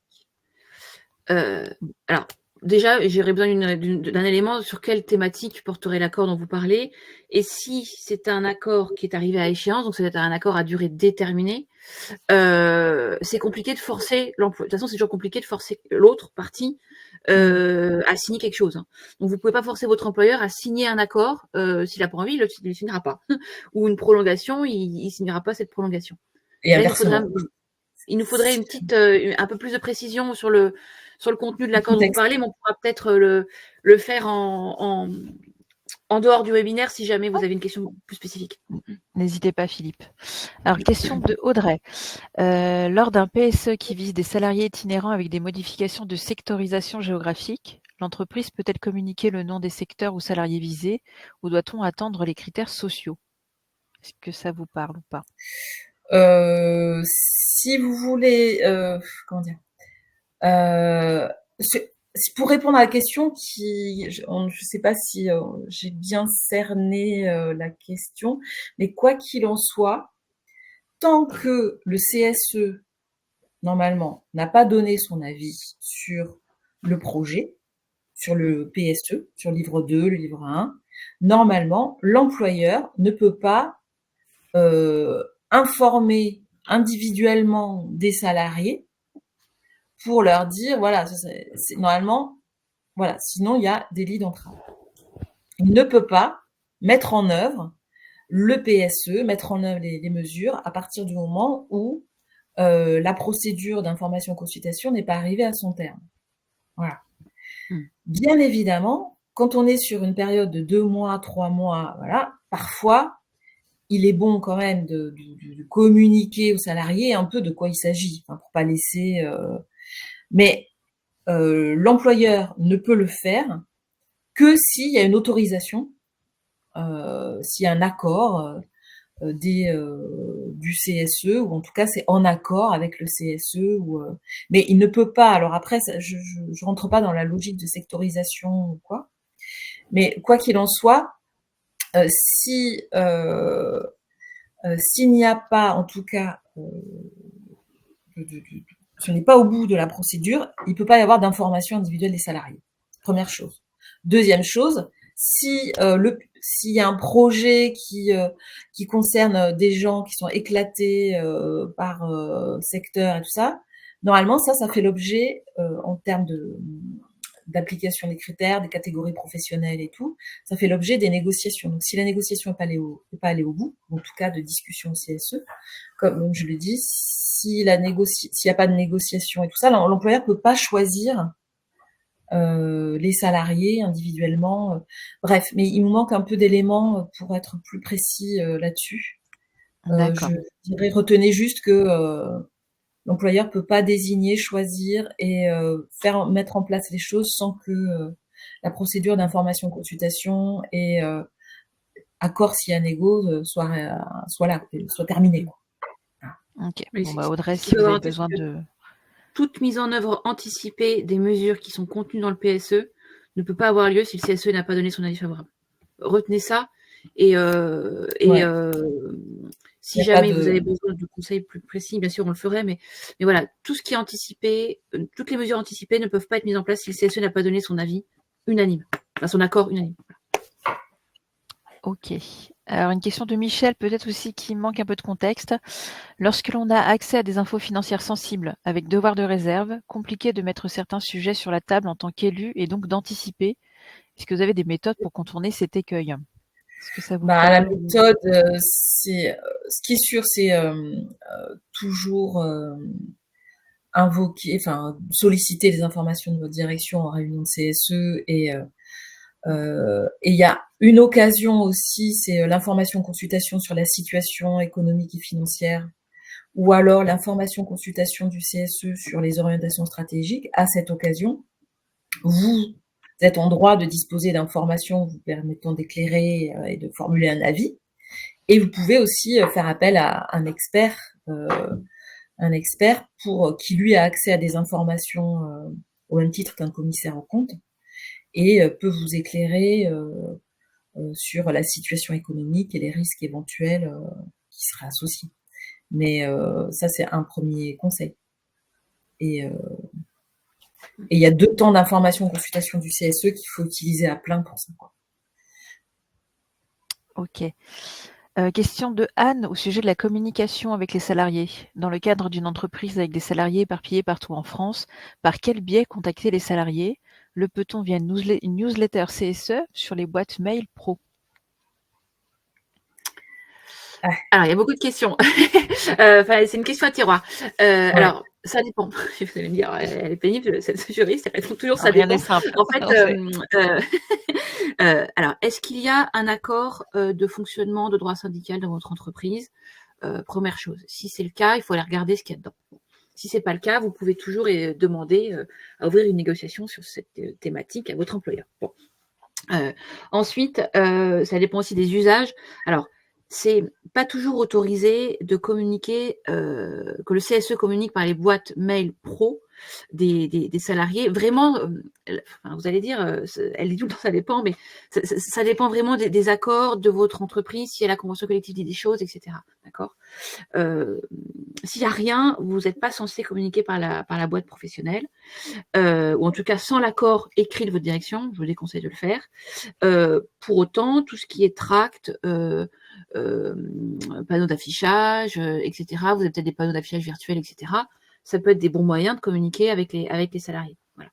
Alors, déjà, j'aurais besoin d'un élément sur quelle thématique porterait l'accord dont vous parlez. Et si c'est un accord qui est arrivé à échéance, donc c'est un accord à durée déterminée, c'est compliqué de forcer l'emploi. De toute façon, c'est toujours compliqué de forcer l'autre partie à signer quelque chose. Hein. Donc, vous pouvez pas forcer votre employeur à signer un accord. S'il a pas envie, il ne le signera pas. Ou une prolongation, il signera pas cette prolongation. Et Là, inversement. il nous faudrait une petite, un peu plus de précision sur le contenu de l'accord dont vous parlez, mais on pourra peut-être le faire en dehors du webinaire si jamais vous avez une question plus spécifique. N'hésitez pas, Philippe. Alors, question de Audrey. Lors d'un PSE qui vise des salariés itinérants avec des modifications de sectorisation géographique, l'entreprise peut-elle communiquer le nom des secteurs ou salariés visés, ou doit-on attendre les critères sociaux? Est-ce que ça vous parle ou pas? Si vous voulez, comment dire, pour répondre à la question je sais pas si j'ai bien cerné la question, mais quoi qu'il en soit, tant que le CSE, normalement, n'a pas donné son avis sur le projet, sur le PSE, sur le livre 2, le livre 1, normalement, l'employeur ne peut pas informer individuellement des salariés pour leur dire, voilà, c'est normalement, voilà, sinon il y a délit d'entrave. Il ne peut pas mettre en œuvre le PSE, mettre en œuvre les mesures à partir du moment où la procédure d'information-consultation n'est pas arrivée à son terme. Voilà. Bien évidemment, quand on est sur une période de 2 mois, 3 mois, voilà, parfois, il est bon quand même de communiquer aux salariés un peu de quoi il s'agit, pour pas laisser. Mais l'employeur ne peut le faire que s'il y a une autorisation, s'il y a un accord du CSE, ou en tout cas c'est en accord avec le CSE. Mais il ne peut pas. Alors après, je rentre pas dans la logique de sectorisation ou quoi. Mais quoi qu'il en soit, s'il n'y a pas, en tout cas, ce n'est pas au bout de la procédure, il ne peut pas y avoir d'information individuelle des salariés. Première chose. Deuxième chose, s'il y a un projet qui concerne des gens qui sont éclatés par secteur et tout ça, normalement, ça fait l'objet, en termes d'application des critères, des catégories professionnelles et tout, ça fait l'objet des négociations. Donc, si la négociation n'est pas allée au bout, en tout cas de discussion au CSE, comme je le dis, s'il n'y a pas de négociation et tout ça, l'employeur peut pas choisir les salariés individuellement. Bref, mais il nous manque un peu d'éléments pour être plus précis là-dessus. Je dirais, retenez juste que l'employeur peut pas désigner, choisir et mettre en place les choses sans que la procédure d'information-consultation et accord s'il y a négo soit là, soit terminée. Quoi. Ok. Bon, Audrey, si vous avez besoin de... Toute mise en œuvre anticipée des mesures qui sont contenues dans le PSE ne peut pas avoir lieu si le CSE n'a pas donné son avis favorable. Retenez ça et si jamais vous avez besoin de conseils plus précis, bien sûr, on le ferait, mais voilà, tout ce qui est anticipé, toutes les mesures anticipées ne peuvent pas être mises en place si le CSE n'a pas donné son avis unanime, son accord unanime. Ok. Alors, une question de Michel, peut-être aussi qui manque un peu de contexte. Lorsque l'on a accès à des infos financières sensibles avec devoir de réserve, compliqué de mettre certains sujets sur la table en tant qu'élu et donc d'anticiper. Est-ce que vous avez des méthodes pour contourner cet écueil? Est-ce que ça vous parle? La méthode, c'est ce qui est sûr, c'est toujours solliciter les informations de votre direction en réunion de CSE et il y a une occasion aussi, c'est l'information consultation sur la situation économique et financière, ou alors l'information consultation du CSE sur les orientations stratégiques. À cette occasion, vous êtes en droit de disposer d'informations vous permettant d'éclairer et de formuler un avis. Et vous pouvez aussi faire appel à un expert un expert qui lui a accès à des informations au même titre qu'un commissaire aux comptes et peut vous éclairer sur la situation économique et les risques éventuels qui seraient associés. Mais ça, c'est un premier conseil. Et il y a 2 temps d'information consultation du CSE qu'il faut utiliser à plein pour ça. Ok. Question de Anne au sujet de la communication avec les salariés. Dans le cadre d'une entreprise avec des salariés éparpillés partout en France, par quel biais contacter les salariés? Le peut-on via une newsletter CSE sur les boîtes mail pro? Alors, il y a beaucoup de questions. C'est une question à tiroir. Ouais. Alors, ça dépend. Vous allez me dire, elle est pénible, cette juriste, elle répond toujours ça Rien dépend. n'est simple. En fait, alors, est-ce qu'il y a un accord de fonctionnement de droit syndical dans votre entreprise? Première chose. Si c'est le cas, il faut aller regarder ce qu'il y a dedans. Si c'est pas le cas, vous pouvez toujours demander à ouvrir une négociation sur cette thématique à votre employeur. Bon. Ensuite, ça dépend aussi des usages. Alors, c'est pas toujours autorisé de communiquer, que le CSE communique par les boîtes mail pro des salariés. Vraiment, vous allez dire, elle dit tout le temps ça dépend, mais ça dépend vraiment des accords de votre entreprise, si la convention collective dit des choses, etc. D'accord? S'il n'y a rien, vous n'êtes pas censé communiquer par la boîte professionnelle, ou en tout cas sans l'accord écrit de votre direction, je vous déconseille de le faire. Pour autant, tout ce qui est tract, panneaux d'affichage, etc., vous avez peut-être des panneaux d'affichage virtuels, etc., ça peut être des bons moyens de communiquer avec les salariés. Voilà.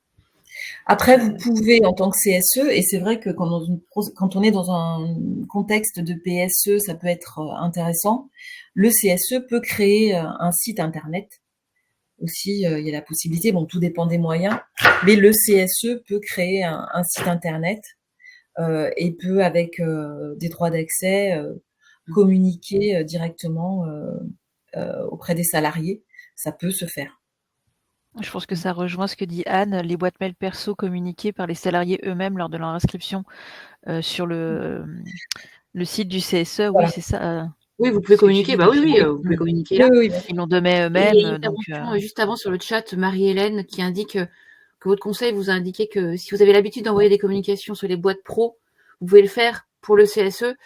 Après, vous pouvez, en tant que CSE, et c'est vrai que quand on est dans un contexte de PSE, ça peut être intéressant, le CSE peut créer un site internet. Aussi, il y a la possibilité, bon, tout dépend des moyens, mais le CSE peut créer un site internet et peut, avec des droits d'accès, communiquer directement auprès des salariés. Ça peut se faire. Je pense que ça rejoint ce que dit Anne, les boîtes mail perso communiquées par les salariés eux-mêmes lors de leur inscription sur le site du CSE. Voilà. Oui, c'est ça. Oui, vous pouvez communiquer. Bah oui, vous pouvez communiquer là. Oui. Ils l'ont donné Et eux-mêmes. il y a une Donc, intervention juste avant sur le chat, Marie-Hélène, qui indique que votre conseil vous a indiqué que si vous avez l'habitude d'envoyer des communications sur les boîtes pro, vous pouvez le faire pour le CSE.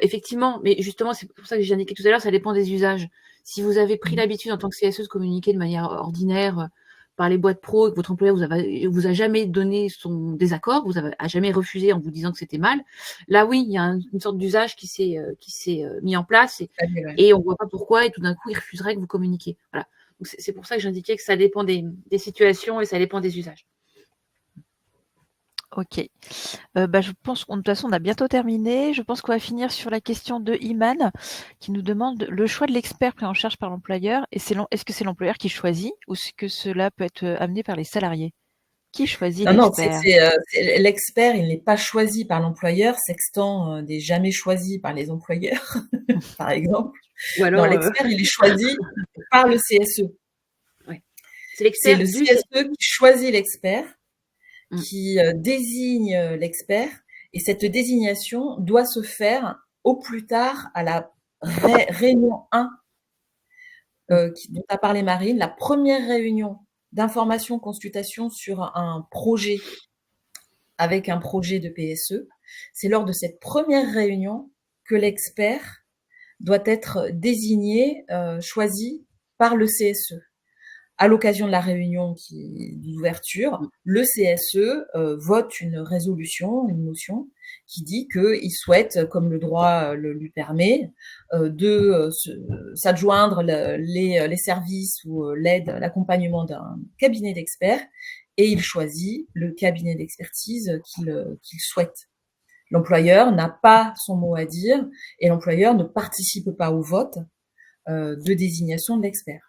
Effectivement, mais justement, c'est pour ça que j'ai indiqué tout à l'heure, ça dépend des usages. Si vous avez pris l'habitude en tant que CSE de communiquer de manière ordinaire par les boîtes pro et que votre employeur vous a jamais donné son désaccord, a jamais refusé en vous disant que c'était mal, là oui, il y a une sorte d'usage qui s'est mis en place et on voit pas pourquoi et tout d'un coup il refuserait que vous communiquiez. Voilà. Donc c'est pour ça que j'indiquais que ça dépend des situations et ça dépend des usages. Ok. Je pense qu'on de toute façon on a bientôt terminé. Je pense qu'on va finir sur la question de Iman qui nous demande le choix de l'expert pris en charge par l'employeur. Et est-ce que c'est l'employeur qui choisit ou est-ce que cela peut être amené par les salariés? Qui choisit l'expert? C'est l'expert, il n'est pas choisi par l'employeur. Sextant n'est jamais choisi par les employeurs, par exemple. Ou alors, l'expert, il est choisi par le CSE. Ouais. C'est le CSE qui choisit l'expert, qui désigne l'expert, et cette désignation doit se faire au plus tard à la réunion 1 dont a parlé Marine, la première réunion d'information consultation sur un projet avec un projet de PSE. C'est lors de cette première réunion que l'expert doit être désigné, choisi par le CSE. À l'occasion de la réunion d'ouverture, le CSE vote une résolution, une motion, qui dit qu'il souhaite, comme le droit lui permet, de s'adjoindre les services ou l'aide, l'accompagnement d'un cabinet d'experts, et il choisit le cabinet d'expertise qu'il souhaite. L'employeur n'a pas son mot à dire et l'employeur ne participe pas au vote de désignation de l'expert.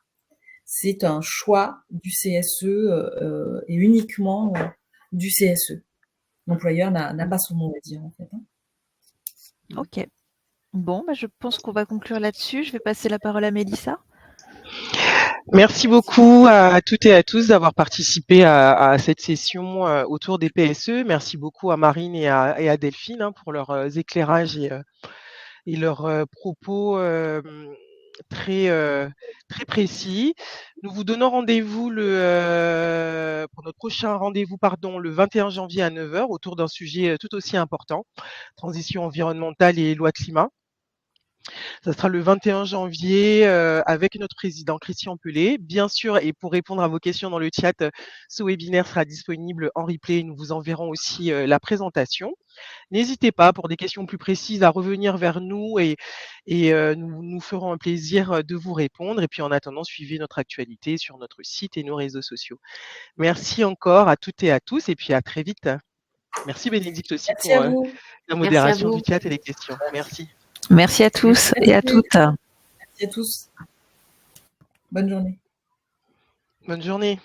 C'est un choix du CSE et uniquement du CSE. L'employeur n'a pas son mot à dire, en fait. Ok. Bon, je pense qu'on va conclure là-dessus. Je vais passer la parole à Mélissa. Merci beaucoup à toutes et à tous d'avoir participé à cette session autour des PSE. Merci beaucoup à Marine et à Delphine pour leurs éclairages et leurs propos très précis. Nous vous donnons rendez-vous pour notre prochain rendez-vous, le 21 janvier à 9 heures autour d'un sujet tout aussi important, transition environnementale et loi climat. Ça sera le 21 janvier avec notre président Christian Pelé. Bien sûr, et pour répondre à vos questions dans le chat, ce webinaire sera disponible en replay. Nous vous enverrons aussi la présentation. N'hésitez pas, pour des questions plus précises, à revenir vers nous et nous ferons un plaisir de vous répondre. Et puis en attendant, suivez notre actualité sur notre site et nos réseaux sociaux. Merci encore à toutes et à tous et puis à très vite. Merci Bénédicte aussi Merci pour à vous. la Merci à modération vous. du chat et les questions. Merci. Merci à tous et à toutes. Merci à tous. Bonne journée. Bonne journée.